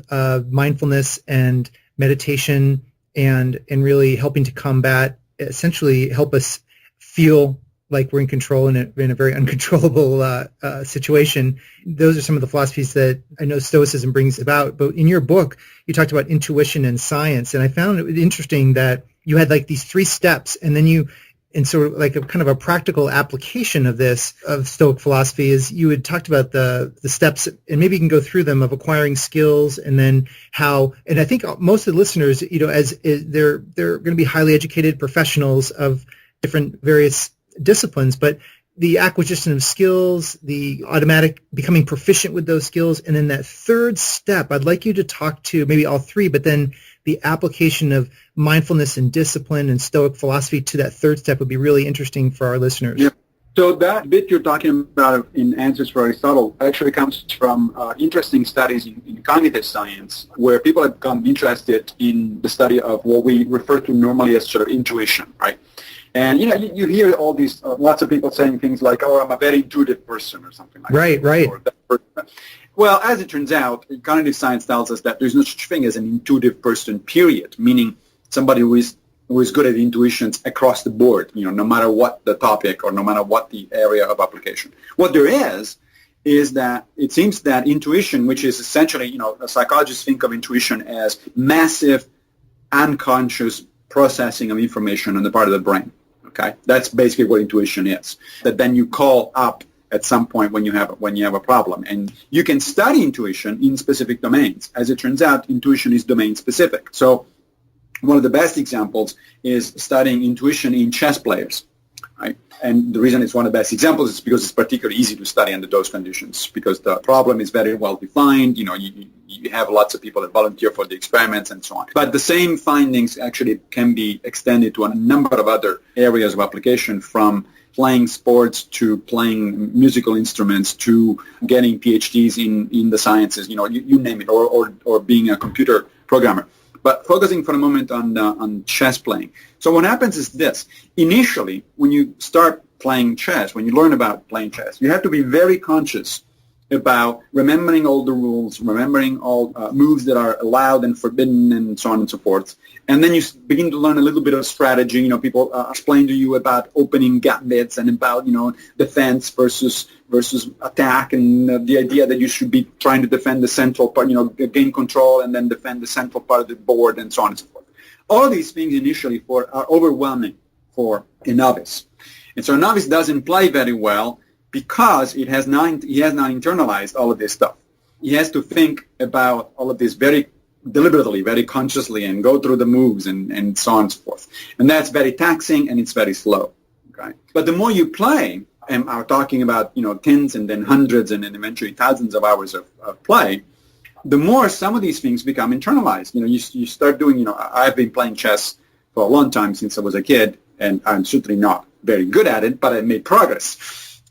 mindfulness and meditation and really helping to combat, essentially help us feel like we're in control in a very uncontrollable situation. Those are some of the philosophies that I know Stoicism brings about. But in your book, you talked about intuition and science, and I found it interesting that you had like these 3 steps, and then and sort of like a kind of a practical application of this, of Stoic philosophy, is you had talked about the steps, and maybe you can go through them, of acquiring skills, and then how, and I think most of the listeners, they're going to be highly educated professionals of different various disciplines, but the acquisition of skills, the automatic becoming proficient with those skills, and then that third step, I'd like you to talk to maybe all 3, but then the application of mindfulness and discipline and Stoic philosophy to that third step would be really interesting for our listeners. Yeah. So that bit you're talking about in Answers for Aristotle actually comes from interesting studies in cognitive science, where people have become interested in the study of what we refer to normally as sort of intuition, right? And, you hear all these, lots of people saying things like, oh, I'm a very intuitive person or something like that. Right. Well, as it turns out, cognitive science tells us that there's no such thing as an intuitive person, period, meaning somebody who is good at intuitions across the board, no matter what the topic or no matter what the area of application. What there is that it seems that intuition, which is essentially, psychologists think of intuition as massive, unconscious processing of information on the part of the brain. Okay, that's basically what intuition is. That then you call up at some point when you have a problem, and you can study intuition in specific domains. As it turns out, intuition is domain specific. So one of the best examples is studying intuition in chess players, right? And the reason it's one of the best examples is because it's particularly easy to study under those conditions, because the problem is very well defined. You have lots of people that volunteer for the experiments and so on. But the same findings actually can be extended to a number of other areas of application, from playing sports to playing musical instruments to getting PhDs in the sciences, you name it, or being a computer programmer. But focusing for a moment on chess playing. So what happens is this. Initially, when you start playing chess, when you learn about playing chess, you have to be very conscious about remembering all the rules, remembering all moves that are allowed and forbidden, and so on and so forth. And then you begin to learn a little bit of strategy. People explain to you about opening gambits and about, defense versus attack, and the idea that you should be trying to defend the central part, gain control and then defend the central part of the board, and so on and so forth. All these things initially are overwhelming for a novice. And so a novice doesn't play very well because he has not internalized all of this stuff. He has to think about all of this very deliberately, very consciously, and go through the moves and so on and so forth. And that's very taxing, and it's very slow. Okay? But the more you play, and I'm talking about tens and then hundreds and then eventually thousands of hours of play, the more some of these things become internalized. You start doing, I've been playing chess for a long time since I was a kid, and I'm certainly not very good at it, but I made progress.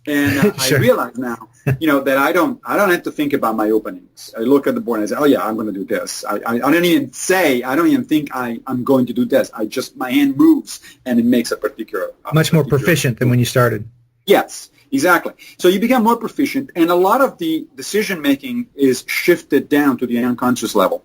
And Sure. I realize now, that I don't have to think about my openings. I look at the board and I say, oh yeah, I'm going to do this. I don't even think I'm going to do this. My hand moves and it makes a particular. Much more proficient than when you started. Yes, exactly. So you become more proficient, and a lot of the decision making is shifted down to the unconscious level.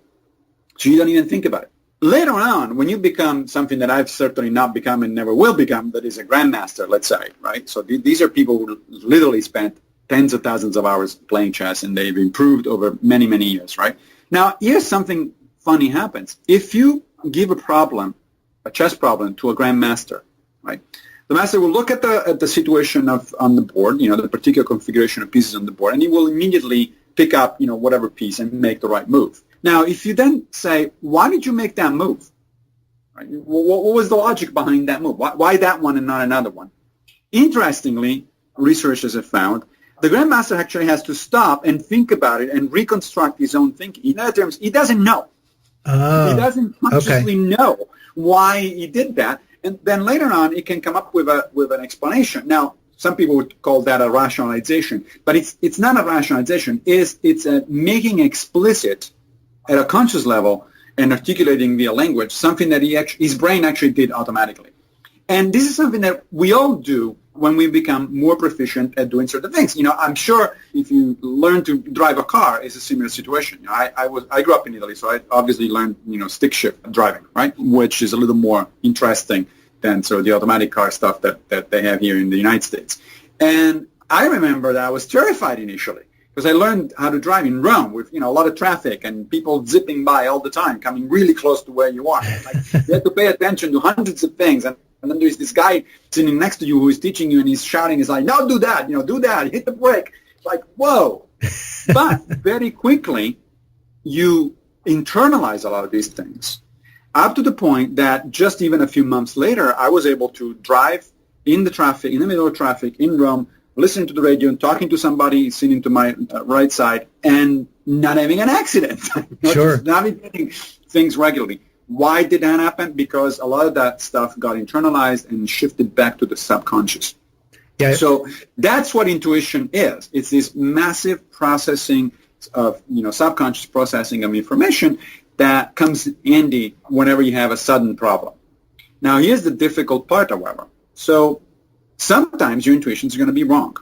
So you don't even think about it. Later on, when you become something that I've certainly not become and never will become, that is a grandmaster, let's say, right? So these are people who literally spent tens of thousands of hours playing chess, and they've improved over many, many years, right? Now, here's something funny happens. If you give a chess problem, to a grandmaster, right? The master will look at the situation on the board, the particular configuration of pieces on the board, and he will immediately pick up, whatever piece and make the right move. Now, if you then say, why did you make that move? Right? What was the logic behind that move? Why that one and not another one? Interestingly, researchers have found the grandmaster actually has to stop and think about it and reconstruct his own thinking. In other terms, he doesn't know. He doesn't consciously know why he did that. And then later on, he can come up with an explanation. Now, some people would call that a rationalization, but it's not a rationalization. It's a making explicit at a conscious level and articulating via language something that his brain actually did automatically. And this is something that we all do when we become more proficient at doing certain things. I'm sure if you learn to drive a car, it's a similar situation. I grew up in Italy, so I obviously learned, stick shift driving, right? Which is a little more interesting than sort of the automatic car stuff that they have here in the United States. And I remember that I was terrified initially, because I learned how to drive in Rome with, a lot of traffic and people zipping by all the time, coming really close to where you are. You have to pay attention to hundreds of things. And then there's this guy sitting next to you who is teaching you, and he's shouting, he's like, no, do that, do that, hit the brake. It's like, whoa. But very quickly, you internalize a lot of these things, up to the point that just even a few months later, I was able to drive in the middle of traffic in Rome, listening to the radio and talking to somebody sitting to my right side and not having an accident. Sure. Navigating things regularly. Why did that happen? Because a lot of that stuff got internalized and shifted back to the subconscious. Yeah. So that's what intuition is. It's this massive processing of, subconscious processing of information that comes handy whenever you have a sudden problem. Now, here's the difficult part, however. So sometimes your intuition is going to be wrong.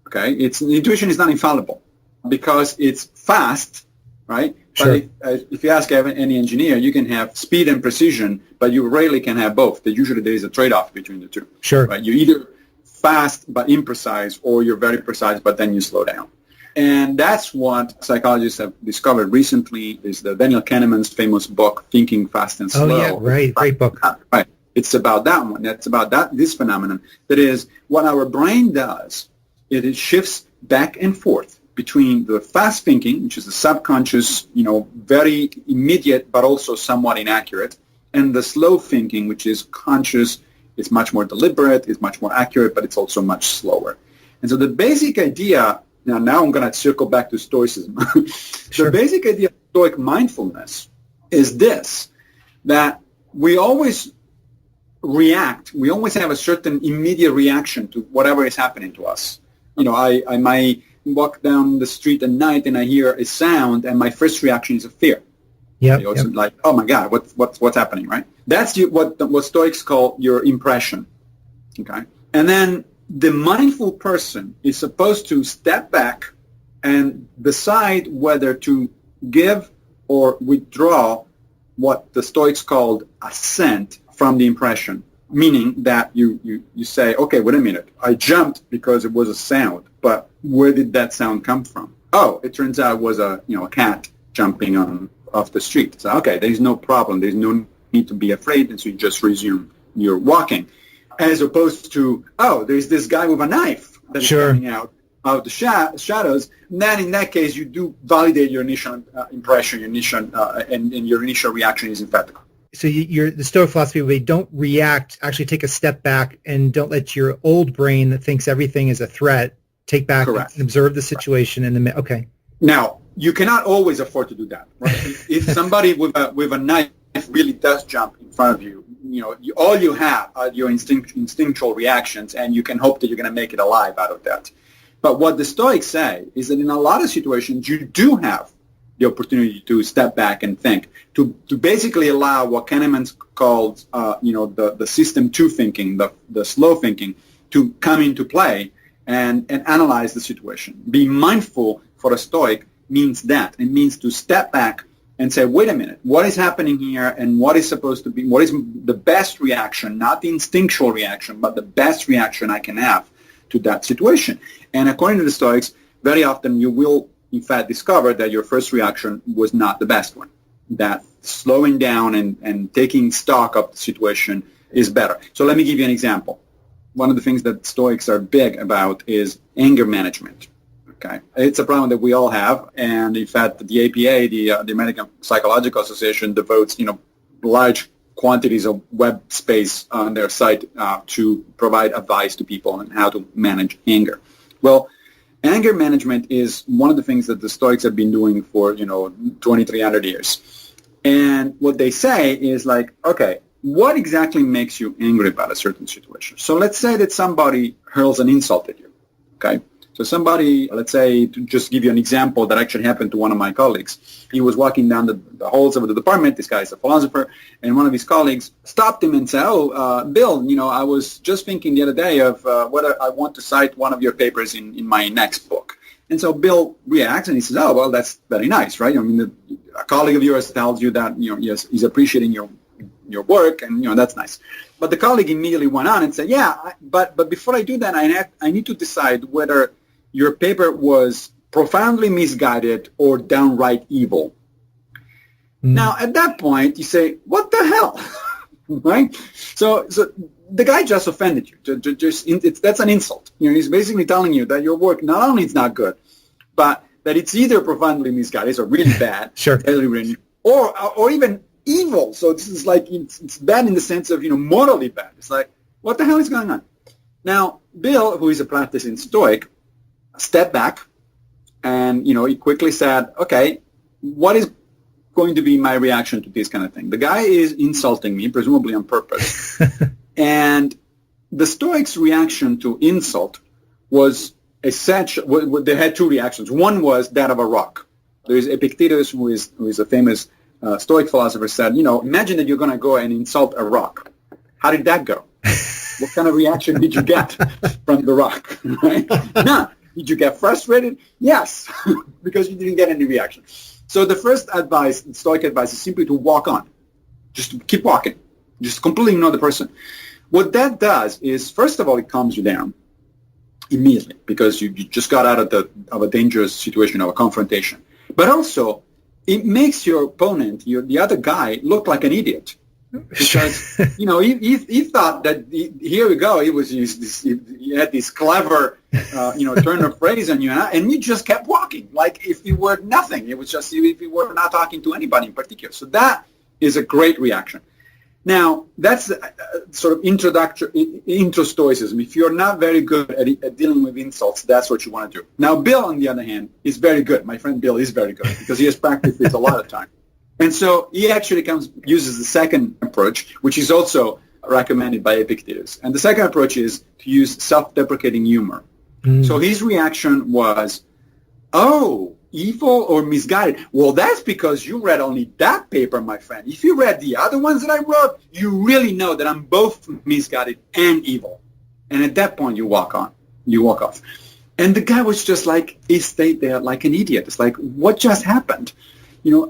Okay? Intuition is not infallible because it's fast, right? Sure. But if you ask any engineer, you can have speed and precision, but you rarely can have both. Usually there is a trade-off between the two. Sure. Right? You're either fast but imprecise, or you're very precise but then you slow down. And that's what psychologists have discovered recently, is the Daniel Kahneman's famous book, Thinking Fast and Slow. Oh, yeah, right. Great book. Right. It's about that one. It's about this phenomenon. That is, what our brain does, it shifts back and forth between the fast thinking, which is the subconscious, very immediate but also somewhat inaccurate, and the slow thinking, which is conscious. It's much more deliberate, it's much more accurate, but it's also much slower. And so the basic idea, now I'm going to circle back to Stoicism. Sure. The basic idea of Stoic mindfulness is this, that we always react. We always have a certain immediate reaction to whatever is happening to us. I might walk down the street at night and I hear a sound, and my first reaction is a fear. Yeah. Like, oh my God, what's happening, right? That's what Stoics call your impression. Okay, and then the mindful person is supposed to step back and decide whether to give or withdraw what the Stoics called assent from the impression, meaning that you say, okay, wait a minute, I jumped because it was a sound, but where did that sound come from? Oh, it turns out it was a cat jumping off the street. So, okay, there's no problem. There's no need to be afraid, and so you just resume your walking. As opposed to, oh, there's this guy with a knife that is coming out of the shadows. And then in that case, you do validate your initial impression, and your initial reaction is in fact. So the Stoic philosophy, they don't react, actually take a step back and don't let your old brain that thinks everything is a threat take back and observe the situation. Okay. Now, you cannot always afford to do that, right? If somebody with a knife really does jump in front of you, all you have are your instinctual reactions, and you can hope that you're going to make it alive out of that. But what the Stoics say is that in a lot of situations, you do have the opportunity to step back and think, to basically allow what Kahneman called, the system two thinking, the slow thinking, to come into play and analyze the situation. Being mindful for a Stoic means that. It means to step back and say, wait a minute, what is happening here, and what is supposed to be, what is the best reaction, not the instinctual reaction, but the best reaction I can have to that situation. And according to the Stoics, very often you will, in fact, discover that your first reaction was not the best one, that slowing down and taking stock of the situation is better. So let me give you an example. One of the things that Stoics are big about is anger management. Okay, it's a problem that we all have, and in fact, the APA, the American Psychological Association, devotes large quantities of web space on their site to provide advice to people on how to manage anger. Well, anger management is one of the things that the Stoics have been doing for 2,300 years, and what they say is like, okay, what exactly makes you angry about a certain situation? So let's say that somebody hurls an insult at you. Okay. So somebody, let's say, to just give you an example that actually happened to one of my colleagues. He was walking down the halls of the department. This guy is a philosopher. And one of his colleagues stopped him and said, Bill, I was just thinking the other day of whether I want to cite one of your papers in my next book. And so Bill reacts and he says, oh, well, that's very nice, right? I mean, a colleague of yours tells you that, yes, he's appreciating your work, and, that's nice. But the colleague immediately went on and said, yeah, but before I do that, I need to decide whether your paper was profoundly misguided or downright evil. Now, at that point, you say, what the hell? Right? So the guy just offended you. That's an insult. He's basically telling you that your work not only is not good, but that it's either profoundly misguided, so really bad, sure, or even evil. So this is like, it's bad in the sense of, morally bad. It's like, what the hell is going on? Now, Bill, who is a practicing Stoic, stepped back and, he quickly said, okay, what is going to be my reaction to this kind of thing? The guy is insulting me, presumably on purpose. And the Stoics' reaction to insult was essential. They had two reactions. One was that of a rock. There is Epictetus, who is a famous Stoic philosopher, said, imagine that you're going to go and insult a rock. How did that go? What kind of reaction did you get from the rock? Right? None. Did you get frustrated? Yes, because you didn't get any reaction. So the first advice, Stoic advice, is simply to walk on. Just to keep walking. Just completely ignore the person. What that does is, first of all, it calms you down immediately because you just got out of a dangerous situation, of a confrontation. But also, it makes your opponent, the other guy, look like an idiot. Because, he thought that, here we go, he had this clever, turn of phrase on you, and you just kept walking, like if you were nothing. It was just if you were not talking to anybody in particular. So that is a great reaction. Now, that's sort of intro Stoicism. If you're not very good at dealing with insults, that's what you want to do. Now, Bill, on the other hand, is very good. My friend Bill is very good because he has practiced this a lot of time. And so he actually uses the second approach, which is also recommended by Epictetus. And the second approach is to use self-deprecating humor. So his reaction was, oh, evil or misguided? Well, that's because you read only that paper, my friend. If you read the other ones that I wrote, you really know that I'm both misguided and evil. And at that point, you walk on. You walk off. And the guy was just like, he stayed there like an idiot. It's like, what just happened?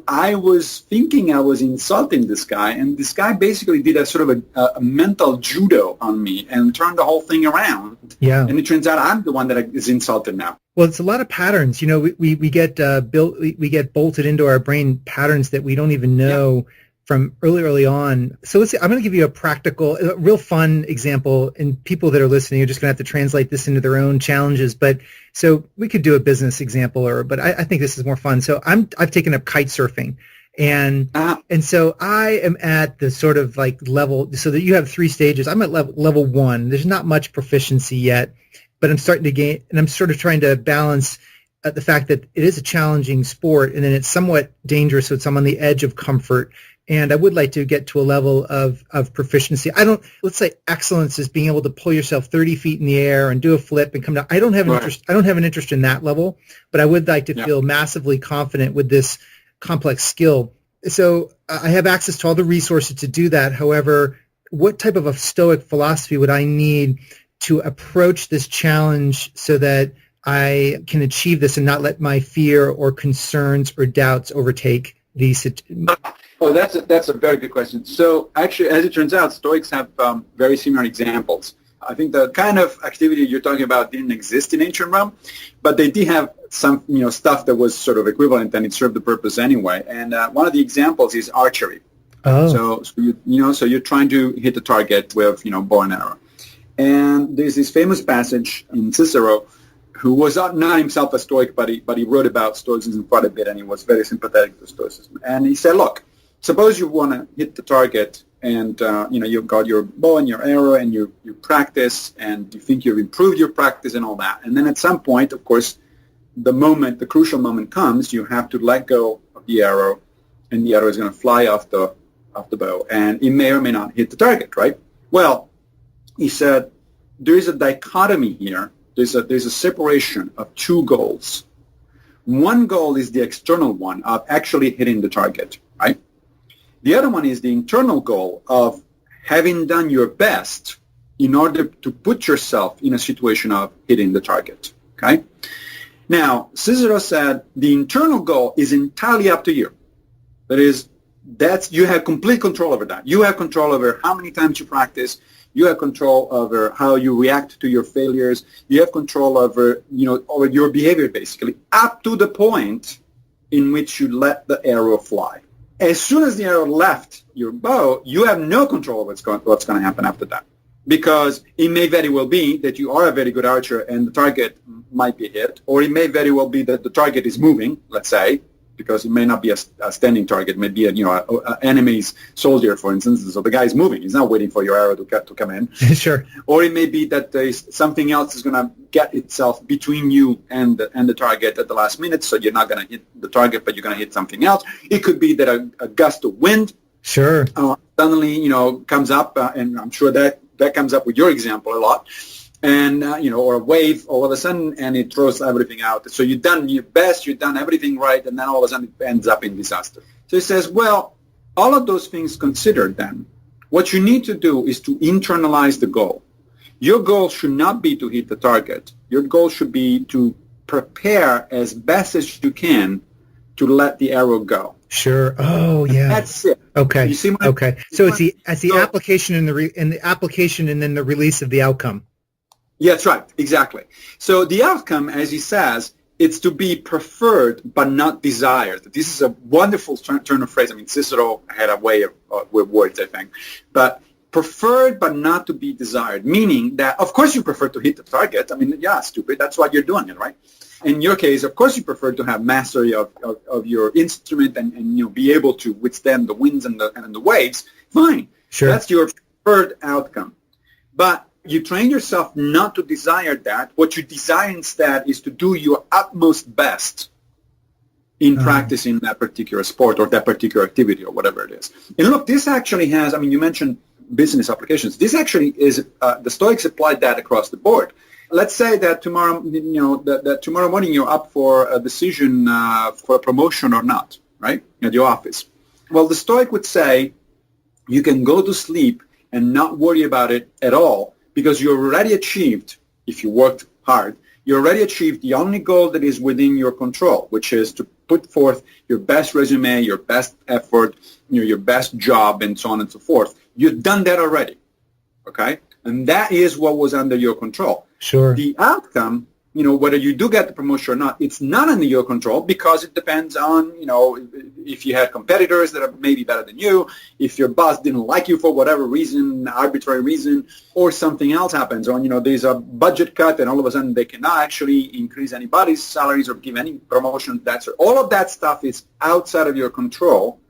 I was thinking I was insulting this guy, and this guy basically did a sort of a mental judo on me and turned the whole thing around. Yeah. And it turns out I'm the one that is insulted now. Well, it's a lot of patterns. We get we get bolted into our brain patterns that we don't even know from early on. So I'm going to give you a real fun example, and people that are listening are just going to have to translate this into their own challenges. But so we could do a business example, but I think this is more fun. So I've taken up kite surfing, and so I am at the sort of like level, so that you have three stages. I'm at level 1. There's not much proficiency yet, but I'm starting to gain, and I'm sort of trying to balance the fact that it is a challenging sport, and then it's somewhat dangerous, so I'm on the edge of comfort. And I would like to get to a level of proficiency. Let's say excellence is being able to pull yourself 30 feet in the air and do a flip and come down. I don't have an interest in that level, but I would like to feel massively confident with this complex skill. So I have access to all the resources to do that. However, what type of a Stoic philosophy would I need to approach this challenge so that I can achieve this and not let my fear or concerns or doubts overtake these? Oh, that's a very good question. So actually, as it turns out, Stoics have very similar examples. I think the kind of activity you're talking about didn't exist in ancient Rome, but they did have some stuff that was sort of equivalent, and it served the purpose anyway. And one of the examples is archery. Oh. So you're trying to hit the target with bow and arrow. And there's this famous passage in Cicero, who was not himself a Stoic, but he wrote about Stoicism quite a bit, and he was very sympathetic to Stoicism. And he said, look, suppose you want to hit the target, and you've got your bow and your arrow, and you practice, and you think you've improved your practice and all that. And then at some point, of course, the crucial moment comes, you have to let go of the arrow, and the arrow is going to fly off the bow, and it may or may not hit the target, right? Well, he said, there is a dichotomy here. There's a separation of two goals. One goal is the external one of actually hitting the target, right? The other one is the internal goal of having done your best in order to put yourself in a situation of hitting the target, okay? Now, Cicero said the internal goal is entirely up to you. That is, you have complete control over that. You have control over how many times you practice. You have control over how you react to your failures. You have control over, over your behavior, basically, up to the point in which you let the arrow fly. As soon as the arrow left your bow, you have no control of what's going to happen after that. Because it may very well be that you are a very good archer and the target might be hit, or it may very well be that the target is moving, let's say, because it may not be a standing target, it may be an enemy's soldier, for instance. So the guy is moving; he's not waiting for your arrow to come in. Sure. Or it may be that something else is going to get itself between you and the target at the last minute, so you're not going to hit the target, but you're going to hit something else. It could be that a gust of wind, sure, suddenly comes up, and I'm sure that comes up with your example a lot. And, or a wave all of a sudden, and it throws everything out. So you've done your best, you've done everything right, and then all of a sudden it ends up in disaster. So he says, well, all of those things considered then, what you need to do is to internalize the goal. Your goal should not be to hit the target. Your goal should be to prepare as best as you can to let the arrow go. Sure. Oh, yeah. That's it. Okay. You see okay. So it's the application and the application and then the release of the outcome. Yeah, that's right. Exactly. So the outcome, as he says, it's to be preferred but not desired. This is a wonderful turn of phrase. I mean, Cicero had a way with words, I think. But preferred but not to be desired, meaning that, of course, you prefer to hit the target. I mean, yeah, stupid. That's why you're doing it, right? In your case, of course, you prefer to have mastery of your instrument and be able to withstand the winds and the waves. Fine. Sure. That's your preferred outcome. But you train yourself not to desire that. What you desire instead is to do your utmost best in practicing that particular sport or that particular activity or whatever it is. And look, this actually has, I mean, you mentioned business applications. This actually is, the Stoics applied that across the board. Let's say that tomorrow, that tomorrow morning you're up for a decision for a promotion or not, right, at your office. Well, the Stoic would say you can go to sleep and not worry about it at all, because you already achieved, if you worked hard, You already achieved the only goal that is within your control, which is to put forth your best resume, your best effort, your best job, and so on and so forth. You've done that already, okay? And that is what was under your control. Sure. The outcome, whether you do get the promotion or not, it's not under your control because it depends on, if you had competitors that are maybe better than you, if your boss didn't like you for whatever reason, arbitrary reason, or something else happens, or, there's a budget cut and all of a sudden they cannot actually increase anybody's salaries or give any promotion. All of that stuff is outside of your control,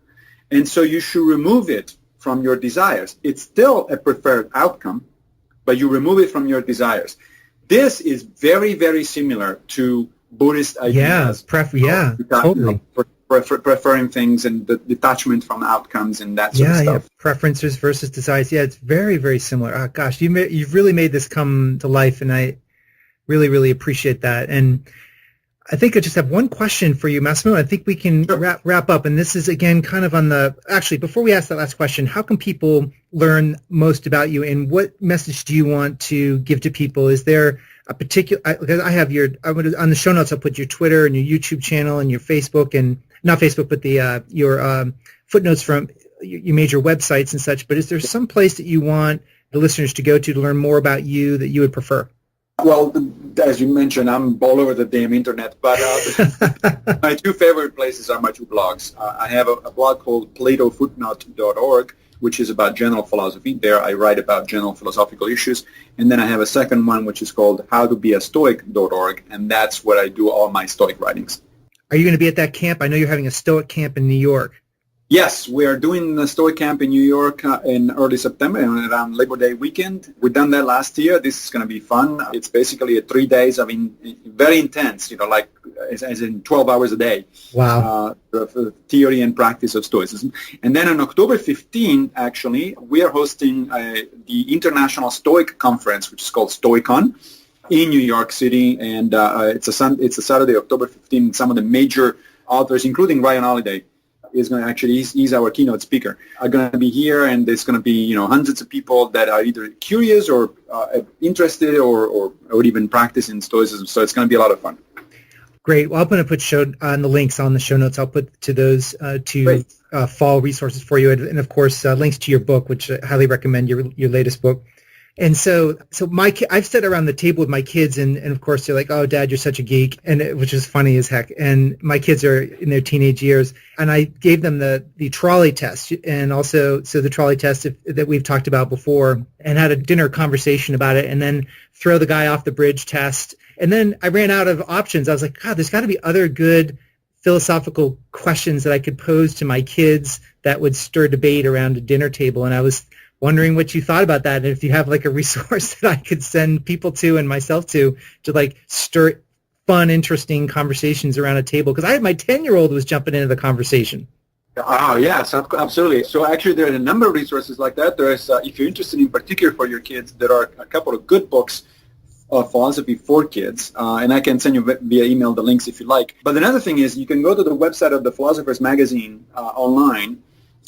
and so you should remove it from your desires. It's still a preferred outcome, but you remove it from your desires. This is very, very similar to Buddhist ideas. Totally. Preferring things and the detachment from outcomes and that sort of stuff. Yeah, preferences versus desires. Yeah, it's very, very similar. Oh, gosh, you've really made this come to life, and I really, really appreciate that. And I think I just have one question for you, Massimo. I think we can wrap up. And this is, again, kind of actually, before we ask that last question, how can people learn most about you, and what message do you want to give to people? Is there a particular, because on the show notes, I'll put your Twitter and your YouTube channel and your Facebook, and not Facebook, but your footnotes from your major websites and such. But is there some place that you want the listeners to go to learn more about you that you would prefer? Well, as you mentioned, I'm all over the damn internet, but my two favorite places are my two blogs. I have a blog called platofootnote.org, which is about general philosophy. There I write about general philosophical issues. And then I have a second one, which is called howtobeastoic.org, and that's where I do all my Stoic writings. Are you going to be at that camp? I know you're having a Stoic camp in New York. Yes, we are doing the Stoic camp in New York in early September, around Labor Day weekend. We've done that last year. This is going to be fun. It's basically 3 days of very intense, like as in 12 hours a day. Wow. The theory and practice of Stoicism. And then on October 15, actually, we are hosting the International Stoic Conference, which is called Stoicon, in New York City. And it's a Saturday, October 15. Some of the major authors, including Ryan Holiday, is going to actually, he's our keynote speaker, are going to be here, and there's going to be, hundreds of people that are either curious or interested or even practice in Stoicism. So it's going to be a lot of fun. Great. Well, I'm going to put the links on the show notes. I'll put to those fall resources for you, and of course links to your book, which I highly recommend, your latest book. And so I've sat around the table with my kids, and of course they're like, "Oh, Dad, you're such a geek," which is funny as heck. And my kids are in their teenage years, and I gave them the trolley test, and also the trolley test that we've talked about before, and had a dinner conversation about it, and then throw the guy off the bridge test. And then I ran out of options. I was like, God, there's got to be other good philosophical questions that I could pose to my kids that would stir debate around a dinner table. And I was wondering what you thought about that, and if you have like a resource that I could send people to and myself to like stir fun, interesting conversations around a table. Because my 10-year-old was jumping into the conversation. Oh, yes, absolutely. So actually there are a number of resources like that. There's, if you're interested in particular for your kids, there are a couple of good books of philosophy for kids, and I can send you via email the links if you like. But another thing is you can go to the website of the Philosopher's Magazine online,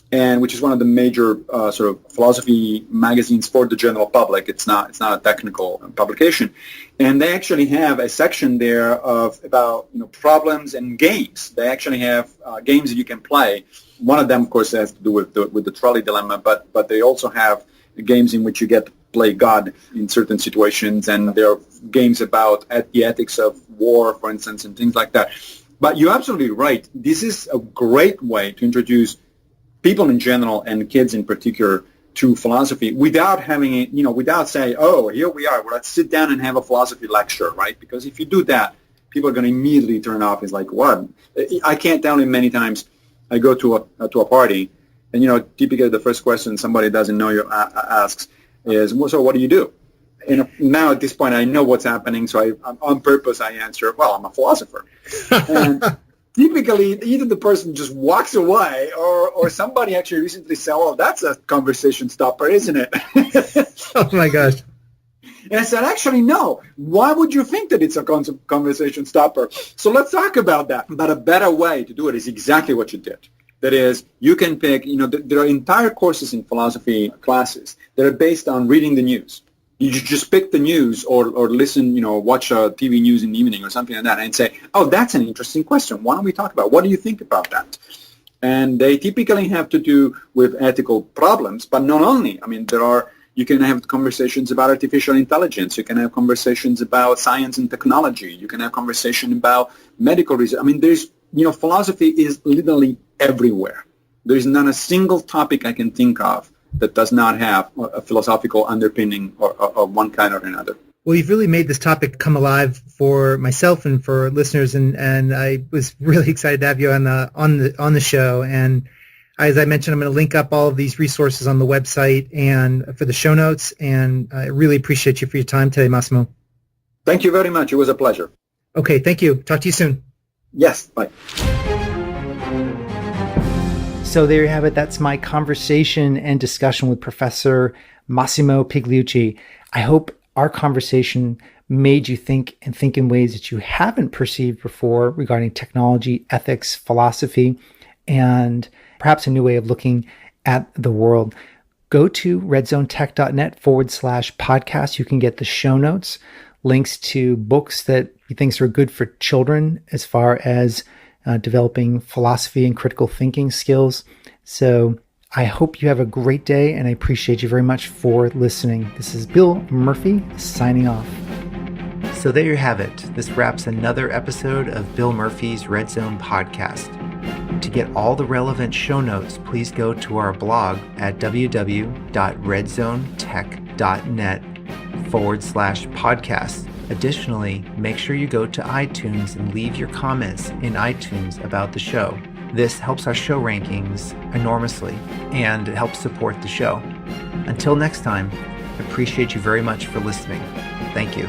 and which is one of the major sort of philosophy magazines for the general public. It's not a technical publication, and they actually have a section there about problems and games. They actually have games that you can play. One of them, of course, has to do with the trolley dilemma, but they also have games in which you get to play God in certain situations, and there are games about the ethics of war, for instance, and things like that. But you're absolutely right. This is a great way to introduce people in general and kids in particular to philosophy without having it, without saying, oh, here we are, let's sit down and have a philosophy lecture, right? Because if you do that, people are going to immediately turn off. It's like, what? I can't tell you many times I go to a party, and, typically the first question somebody doesn't know you asks is, well, so what do you do? And now at this point I know what's happening, so on purpose I answer, well, I'm a philosopher. And typically, either the person just walks away, or somebody actually recently said, "Oh, that's a conversation stopper, isn't it?" Oh my gosh! And I said, "Actually, no. Why would you think that it's a conversation stopper?" So let's talk about that. But a better way to do it is exactly what you did. That is, you can pick. There are entire courses in philosophy classes that are based on reading the news. You just pick the news or listen, watch TV news in the evening or something like that and say, oh, that's an interesting question. Why don't we talk about it? What do you think about that? And they typically have to do with ethical problems, but not only. I mean, you can have conversations about artificial intelligence. You can have conversations about science and technology. You can have conversation about medical research. I mean, philosophy is literally everywhere. There is not a single topic I can think of that does not have a philosophical underpinning of one kind or another. Well, you've really made this topic come alive for myself and for listeners, and I was really excited to have you on the show. And as I mentioned, I'm going to link up all of these resources on the website and for the show notes. And I really appreciate you for your time today, Massimo. Thank you very much. It was a pleasure. Okay, thank you. Talk to you soon. Yes, bye. So there you have it. That's my conversation and discussion with Professor Massimo Pigliucci. I hope our conversation made you think in ways that you haven't perceived before regarding technology, ethics, philosophy, and perhaps a new way of looking at the world. Go to redzonetech.net/podcast. You can get the show notes, links to books that he thinks are good for children as far as developing philosophy and critical thinking skills. So I hope you have a great day, and I appreciate you very much for listening. This is Bill Murphy signing off. So there you have it. This wraps another episode of Bill Murphy's Red Zone podcast. To get all the relevant show notes, please go to our blog at www.redzonetech.net/podcast. Additionally, make sure you go to iTunes and leave your comments in iTunes about the show. This helps our show rankings enormously, and it helps support the show. Until next time, I appreciate you very much for listening. Thank you.